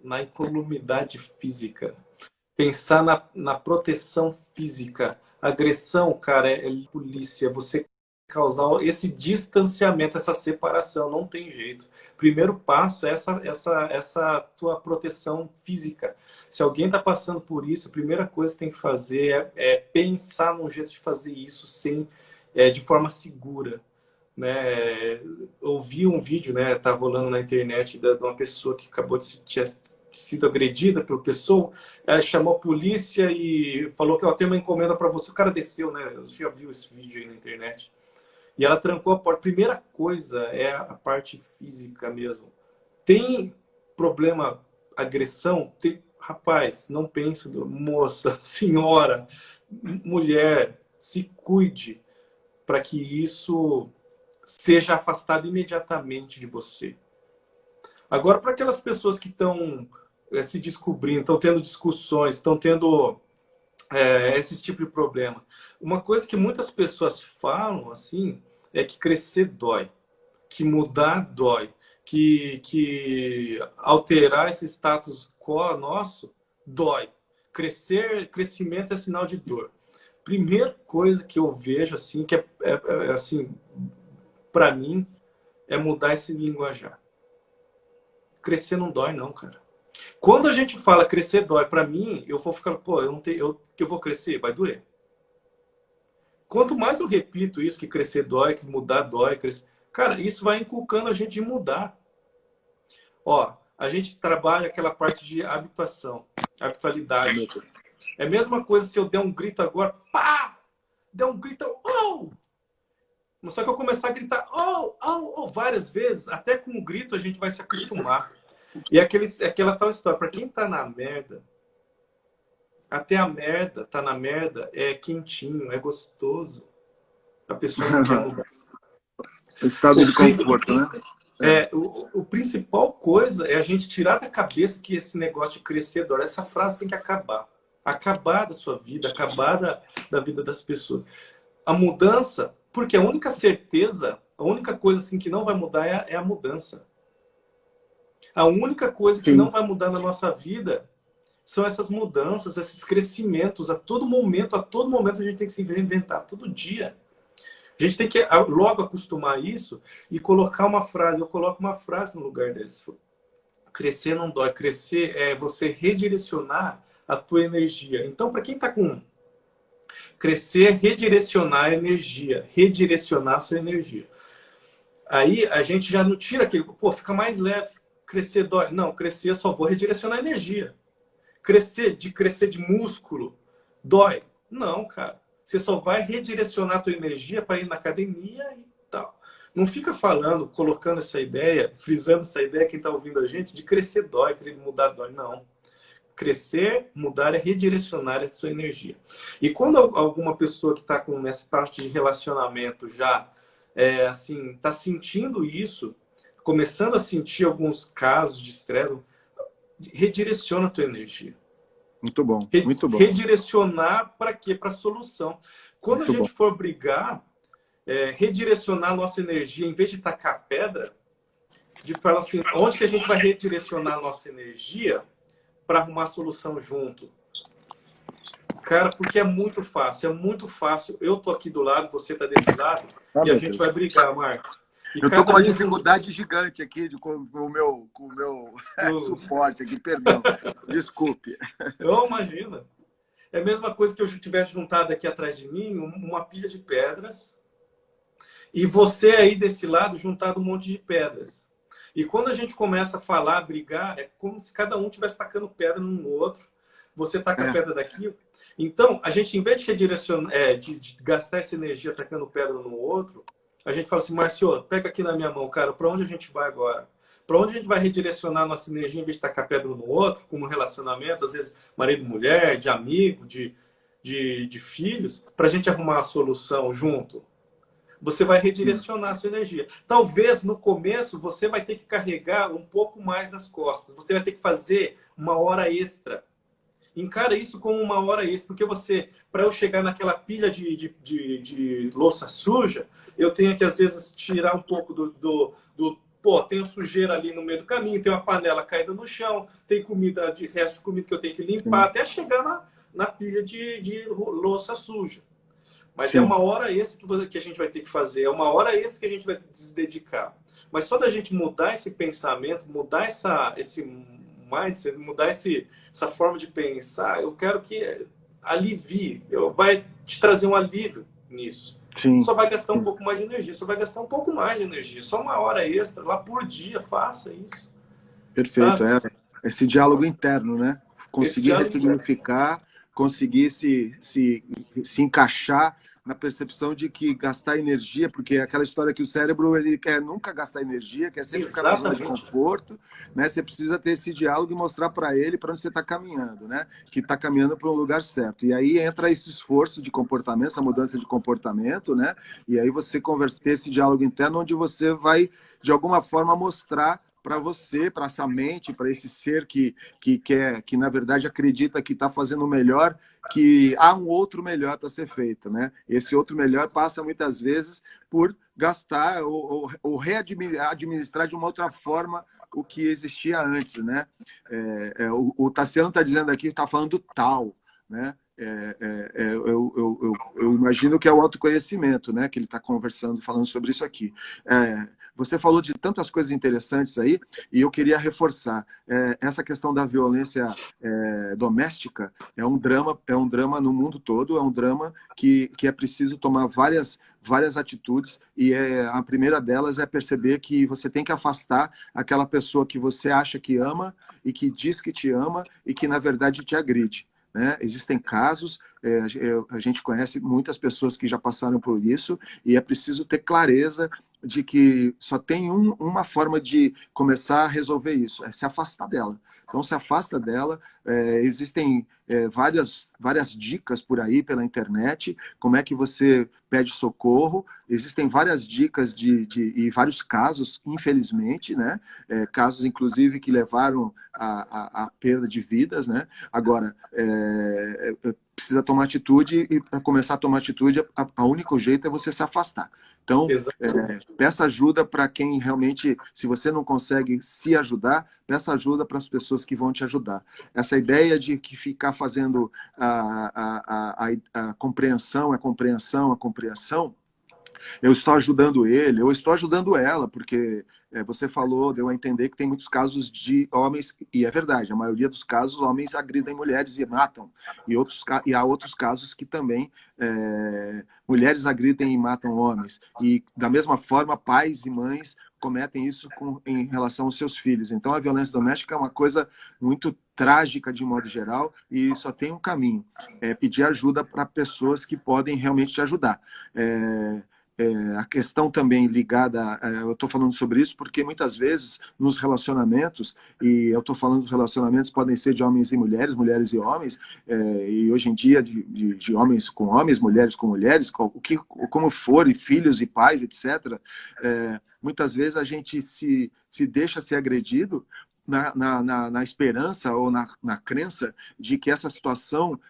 na incolumidade física. Pensar na proteção física. Agressão, cara, é polícia. Você causar esse distanciamento, essa separação, não tem jeito. Primeiro passo é essa tua proteção física. Se alguém está passando por isso, a primeira coisa que tem que fazer é pensar num jeito de fazer isso de forma segura. Né? Eu vi um vídeo, né, tá rolando na internet de uma pessoa que acabou de tinha sido agredida pela pessoa, chamou a polícia e falou que ela tem uma encomenda para você. O cara desceu, né? Você já viu esse vídeo aí na internet? E ela trancou a porta. Primeira coisa é a parte física mesmo. Tem problema, agressão? Rapaz, não pense, moça, senhora, mulher, se cuide para que isso seja afastado imediatamente de você. Agora, para aquelas pessoas que estão se descobrindo, estão tendo discussões, estão tendo esse tipo de problema. Uma coisa que muitas pessoas falam assim é que crescer dói, que mudar dói, que alterar esse status quo nosso dói. Crescimento é sinal de dor. Primeira coisa que eu vejo assim que assim para mim, é mudar esse linguajar. Crescer não dói, não, cara. Quando a gente fala crescer dói, para mim, eu vou ficar, pô, eu vou crescer, vai doer. Quanto mais eu repito isso, que crescer dói, que mudar dói, crescer... Cara, isso vai inculcando a gente de mudar. Ó, a gente trabalha aquela parte de habituação, habitualidade. É a mesma coisa se eu der um grito agora, pá! Der um grito, oh! Mas só que eu começar a gritar, oh, oh, oh, várias vezes, até com o grito a gente vai se acostumar. E aquela tal história, para quem tá na merda, até a merda, tá na merda, é quentinho, é gostoso. A pessoa não quer mudar. Estado de conforto, né? O principal coisa é a gente tirar da cabeça que esse negócio de crescer dói. Essa frase tem que acabar. Acabar da sua vida, acabar da vida das pessoas. A mudança, porque a única certeza, a única coisa assim que não vai mudar é a mudança. A única coisa que não vai mudar na nossa vida são essas mudanças, esses crescimentos. A todo momento a gente tem que se reinventar, todo dia. A gente tem que logo acostumar isso e colocar uma frase. Eu coloco uma frase no lugar dessa. Crescer não dói. Crescer é você redirecionar a tua energia. Então, para quem está com... Crescer é redirecionar a energia. Redirecionar a sua energia. Aí a gente já não tira aquele... Pô, fica mais leve. Crescer dói. Não, crescer eu só vou redirecionar a energia. Crescer de músculo dói. Não, cara. Você só vai redirecionar a tua energia para ir na academia e tal. Não fica falando, colocando essa ideia, frisando essa ideia, quem está ouvindo a gente, de crescer dói, querer mudar dói. Não. Crescer, mudar é redirecionar a sua energia. E quando alguma pessoa que está com essa parte de relacionamento já assim, está sentindo isso, começando a sentir alguns casos de estresse, redireciona a tua energia. Muito bom, muito bom. Redirecionar para quê? Para a solução. Quando a gente for brigar, redirecionar a nossa energia, em vez de tacar pedra, de falar assim, onde que a gente vai redirecionar a nossa energia para arrumar a solução junto? Cara, porque é muito fácil. Eu tô aqui do lado, você tá desse lado, e a gente vai brigar, Marcos. Eu tô com uma dificuldade gigante aqui com o meu suporte aqui, perdão. Desculpe. Não, imagina. É a mesma coisa que eu tivesse juntado aqui atrás de mim uma pilha de pedras e você aí desse lado juntado um monte de pedras. E quando a gente começa a falar, a brigar, é como se cada um estivesse tacando pedra no outro. Você taca a pedra daqui. Então, a gente, em vez de redirecionar, de gastar essa energia tacando pedra no outro, a gente fala assim, Márcio, pega aqui na minha mão, cara, para onde a gente vai agora? Para onde a gente vai redirecionar a nossa energia em vez de tacar pedra no outro, como relacionamento, às vezes marido e mulher, de amigo, de filhos, para a gente arrumar a solução junto? Você vai redirecionar a sua energia. Talvez no começo você vai ter que carregar um pouco mais nas costas. Você vai ter que fazer uma hora extra. Encara isso como uma hora extra, porque para eu chegar naquela pilha de louça suja, eu tenho que às vezes tirar um pouco pô, tem sujeira ali no meio do caminho, tem uma panela caída no chão, tem resto de comida que eu tenho que limpar, até chegar na pilha de louça suja. Mas é uma hora extra que a gente vai ter que fazer, é uma hora extra que a gente vai se dedicar. Mas só da gente mudar esse pensamento, mudar esse mindset, mudar essa forma de pensar, eu quero que alivie, vai te trazer um alívio nisso. Sim. Só vai gastar um pouco mais de energia, só uma hora extra lá por dia, faça isso. Perfeito, esse diálogo interno, né? Conseguir ressignificar, conseguir se encaixar na percepção de que gastar energia, porque é aquela história que o cérebro ele quer nunca gastar energia, quer sempre ficar na zona de conforto, né? Você precisa ter esse diálogo e mostrar para ele para onde você está caminhando, né? Que está caminhando para um lugar certo. E aí entra esse esforço de comportamento, essa mudança de comportamento, né? E aí você ter esse diálogo interno onde você vai, de alguma forma, mostrar para você, para essa mente, para esse ser que na verdade acredita que está fazendo o melhor, que há um outro melhor para ser feito, né? Esse outro melhor passa muitas vezes por gastar ou readministrar de uma outra forma o que existia antes, né? O Tassiano está dizendo aqui, está falando do tal, né? Eu imagino que é o autoconhecimento, né? Que ele está conversando, falando sobre isso aqui. Você falou de tantas coisas interessantes aí, e eu queria reforçar. Essa questão da violência doméstica é um drama no mundo todo, é um drama que é preciso tomar várias atitudes, e a primeira delas é perceber que você tem que afastar aquela pessoa que você acha que ama e que diz que te ama e que, na verdade, te agride. Né? Existem casos, a gente conhece muitas pessoas que já passaram por isso, e é preciso ter clareza de que só tem uma forma de começar a resolver isso, é se afastar dela. Então, se afasta dela. Existem várias dicas por aí pela internet, como é que você pede socorro. Existem várias dicas e vários casos, infelizmente, né? Casos, inclusive, que levaram à perda de vidas, né? Agora, precisa tomar atitude, e para começar a tomar atitude, o único jeito é você se afastar. Então, peça ajuda para quem realmente, se você não consegue se ajudar, peça ajuda para as pessoas que vão te ajudar. Essa ideia de que ficar fazendo a compreensão, a compreensão, eu estou ajudando ele, eu estou ajudando ela, porque você falou, deu a entender que tem muitos casos de homens, e é verdade, a maioria dos casos, homens agridem mulheres e matam, e há outros casos que também mulheres agridem e matam homens, e da mesma forma, pais e mães cometem isso em relação aos seus filhos. Então, a violência doméstica é uma coisa muito trágica de modo geral, e só tem um caminho, pedir ajuda para pessoas que podem realmente te ajudar. A questão também ligada, eu estou falando sobre isso porque muitas vezes nos relacionamentos, e eu estou falando dos relacionamentos podem ser de homens e mulheres, mulheres e homens, e hoje em dia de homens com homens, mulheres com mulheres, como for, e filhos e pais, etc. Muitas vezes a gente se deixa ser agredido na esperança ou na crença de que essa situação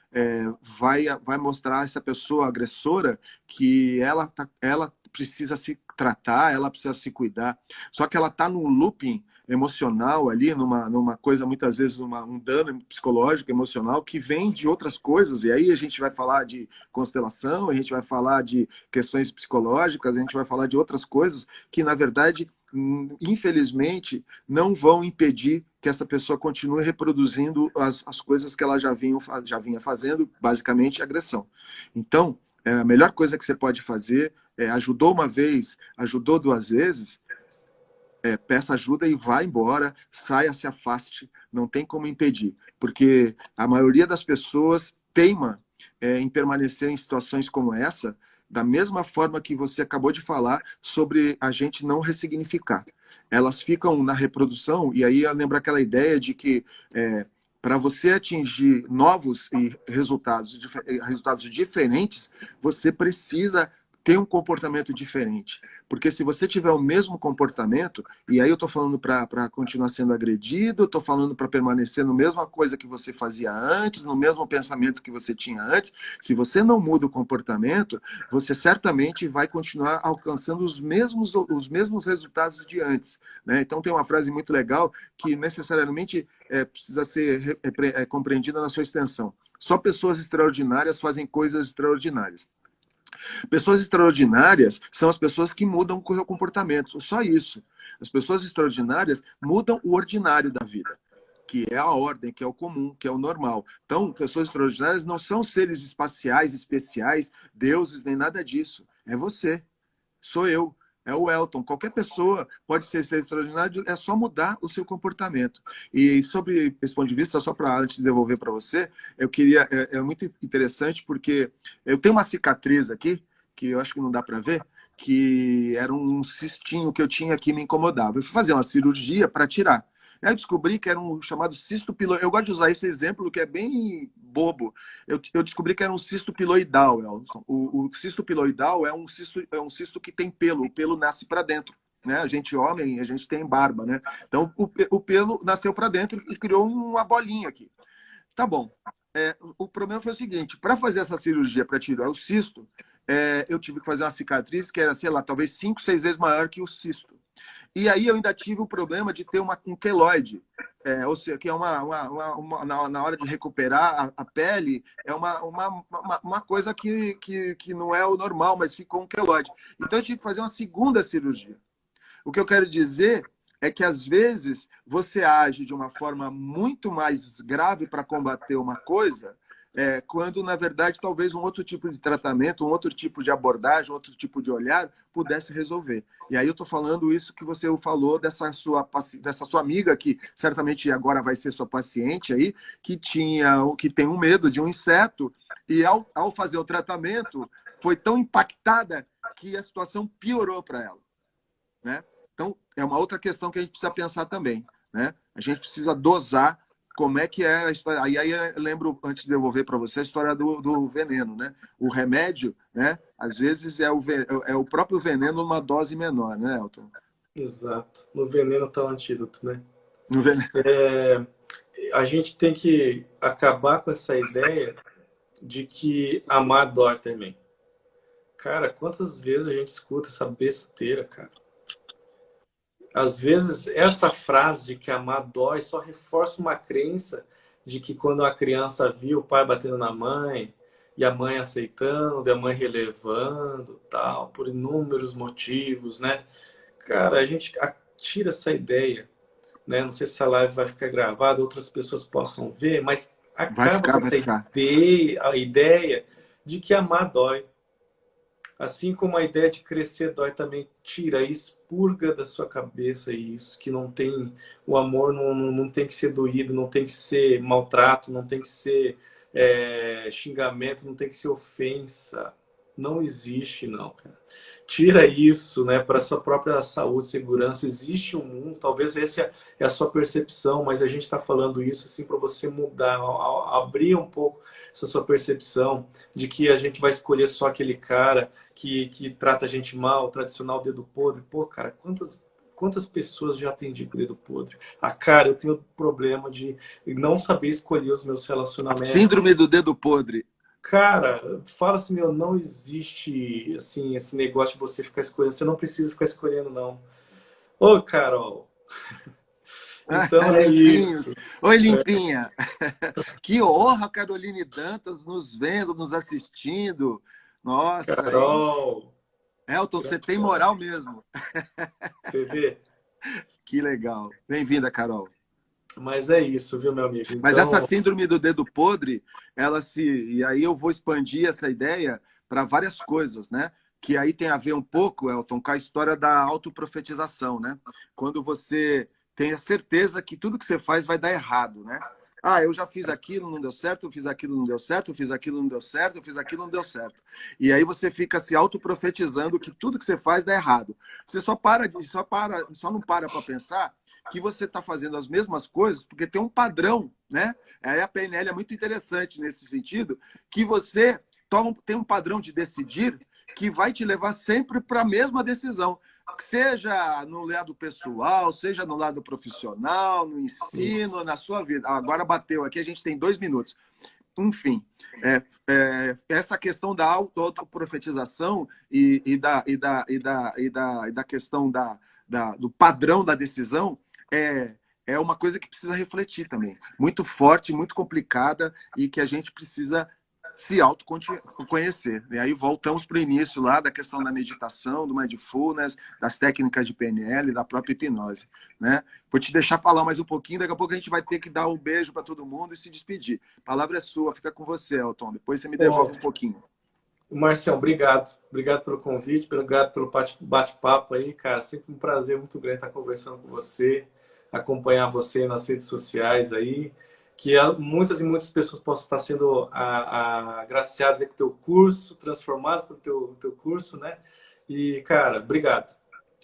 vai mostrar a essa pessoa agressora que ela precisa se tratar, ela precisa se cuidar. Só que ela está num looping emocional ali, numa coisa, muitas vezes, um dano psicológico, emocional, que vem de outras coisas. E aí a gente vai falar de constelação, a gente vai falar de questões psicológicas, a gente vai falar de outras coisas que, na verdade, infelizmente, não vão impedir que essa pessoa continue reproduzindo as coisas que ela já vinha fazendo, basicamente agressão. Então, a melhor coisa que você pode fazer ajudou uma vez, ajudou duas vezes, peça ajuda e vá embora, saia, se afaste, não tem como impedir, porque a maioria das pessoas teima em permanecer em situações como essa, da mesma forma que você acabou de falar sobre a gente não ressignificar. Elas ficam na reprodução, e aí eu lembro aquela ideia de que para você atingir novos resultados diferentes, você precisa ter um comportamento diferente. Porque se você tiver o mesmo comportamento, e aí eu estou falando para continuar sendo agredido, estou falando para permanecer na mesma coisa que você fazia antes, no mesmo pensamento que você tinha antes, se você não muda o comportamento, você certamente vai continuar alcançando os mesmos resultados de antes. Né? Então tem uma frase muito legal que necessariamente precisa ser compreendida na sua extensão. Só pessoas extraordinárias fazem coisas extraordinárias. Pessoas extraordinárias são as pessoas que mudam o seu comportamento, só isso. As pessoas extraordinárias mudam o ordinário da vida, que é a ordem, que é o comum, que é o normal. Então, pessoas extraordinárias não são seres espaciais, especiais, deuses, nem nada disso. É você, sou eu, é o Elton. Qualquer pessoa pode ser extraordinário, é só mudar o seu comportamento. E sobre esse ponto de vista, só para antes de devolver para você, eu queria, é muito interessante porque eu tenho uma cicatriz aqui, que eu acho que não dá para ver, que era um cistinho que eu tinha que me incomodava. Eu fui fazer uma cirurgia para tirar. Aí eu descobri que era um chamado cisto piloidal. Eu gosto de usar esse exemplo, que é bem bobo. Eu descobri que era um cisto piloidal, Elton. O cisto piloidal é um cisto que tem pelo. O pelo nasce para dentro. Né? A gente, homem, a gente tem barba. Né? Então, o pelo nasceu para dentro e criou uma bolinha aqui. Tá bom. O problema foi o seguinte. Para fazer essa cirurgia, para tirar o cisto, eu tive que fazer uma cicatriz que era, sei lá, talvez 5, 6 vezes maior que o cisto. E aí eu ainda tive o problema de ter um queloide ou seja, que é na hora de recuperar a pele, é uma coisa que não é o normal, mas ficou um queloide. Então, eu tive que fazer uma segunda cirurgia. O que eu quero dizer é que, às vezes, você age de uma forma muito mais grave para combater uma coisa, quando, na verdade, talvez um outro tipo de tratamento, um outro tipo de abordagem, um outro tipo de olhar pudesse resolver. E aí eu estou falando isso que você falou dessa sua amiga, que certamente agora vai ser sua paciente aí, que tem um medo de um inseto, e ao fazer o tratamento, foi tão impactada que a situação piorou para ela, né? Então, é uma outra questão que a gente precisa pensar também, né? A gente precisa dosar como é que é a história. Aí eu lembro, antes de devolver para você, a história do veneno, né? O remédio, né? Às vezes é o próprio veneno numa dose menor, né, Elton? Exato. No veneno está o antídoto, né? No veneno. A gente tem que acabar com essa ideia de que amar dói também. Cara, quantas vezes a gente escuta essa besteira, cara? Às vezes, essa frase de que amar dói só reforça uma crença de que quando a criança viu o pai batendo na mãe, e a mãe aceitando, e a mãe relevando, tal, por inúmeros motivos, né? Cara, a gente tira essa ideia, né? Não sei se a live vai ficar gravada, outras pessoas possam ver, mas acaba com essa ideia de que amar dói. Assim como a ideia de crescer dói também, tira, expurga da sua cabeça isso, que não tem, o amor não tem que ser doído, não tem que ser maltrato, não tem que ser xingamento, não tem que ser ofensa. Não existe, não, cara. Tira isso, né, para a sua própria saúde, segurança. Existe um mundo, talvez essa é a sua percepção, mas a gente está falando isso assim para você mudar, abrir um pouco essa sua percepção de que a gente vai escolher só aquele cara que trata a gente mal, o tradicional dedo podre. Pô, cara, quantas pessoas já atendi com o dedo podre? Cara, eu tenho problema de não saber escolher os meus relacionamentos. Síndrome do dedo podre. Cara, fala assim, meu, não existe assim, esse negócio de você ficar escolhendo. Você não precisa ficar escolhendo, não. Ô, Carol. Então é isso. Oi, limpinha. Que honra, Caroline Dantas, nos vendo, nos assistindo. Nossa. Carol. Elton, você tem moral mesmo. Você vê? Que legal. Bem-vinda, Carol. Mas é isso, viu, meu amigo? Então... Mas essa síndrome do dedo podre, e aí eu vou expandir essa ideia para várias coisas, né? Que aí tem a ver um pouco, Elton, com a história da autoprofetização, né? Quando você tem a certeza que tudo que você faz vai dar errado, né? Eu já fiz aquilo, não deu certo, eu fiz aquilo, não deu certo, eu fiz aquilo, não deu certo, eu fiz aquilo, não deu certo. E aí você fica se autoprofetizando que tudo que você faz dá errado. Você só não para pensar que você está fazendo as mesmas coisas porque tem um padrão, né? Aí a PNL é muito interessante nesse sentido, que você tem um padrão de decidir que vai te levar sempre para a mesma decisão, seja no lado pessoal, seja no lado profissional, no ensino, na sua vida. Agora bateu aqui, a gente tem 2 minutos. Enfim, essa questão da autoprofetização e da questão do padrão da decisão é uma coisa que precisa refletir também. Muito forte, muito complicada e que a gente precisa se autoconhecer. E aí voltamos para o início lá da questão da meditação, do mindfulness, das técnicas de PNL, da própria hipnose, né? Vou te deixar falar mais um pouquinho, daqui a pouco a gente vai ter que dar um beijo para todo mundo e se despedir. A palavra é sua, fica com você, Elton. Depois você me devolve um pouquinho. Marcião, obrigado. Obrigado pelo convite, obrigado pelo bate-papo aí, cara. Sempre um prazer muito grande estar conversando com você, acompanhar você nas redes sociais aí. Que muitas e muitas pessoas possam estar sendo agraciadas com o teu curso, transformadas pelo teu curso, né? E, cara, obrigado.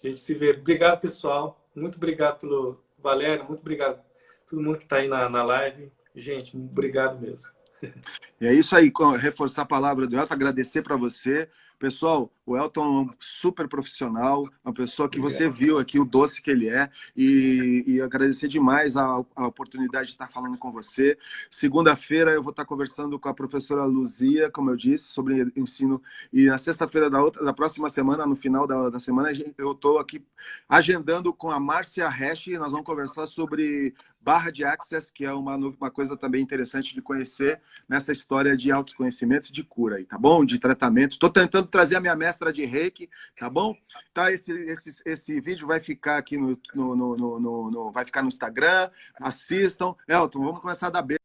A gente se vê. Obrigado, pessoal. Muito obrigado pelo Valério, muito obrigado a todo mundo que está aí na live. Gente, obrigado mesmo. E é isso aí, reforçar a palavra do Elton, agradecer para você. Pessoal, o Elton é um super profissional, uma pessoa que você viu aqui, o doce que ele é, e agradecer demais a oportunidade de estar falando com você. Segunda-feira eu vou estar conversando com a professora Luzia, como eu disse, sobre ensino, e na sexta-feira da próxima semana, no final da semana, eu estou aqui agendando com a Márcia Resch, nós vamos conversar sobre barra de Access, que é uma coisa também interessante de conhecer nessa história de autoconhecimento e de cura aí, tá bom? De tratamento. Estou tentando trazer a minha mestra de Reiki, tá bom? Tá, esse vídeo vai ficar aqui vai ficar no Instagram. Assistam. Elton, vamos começar a dar beijo.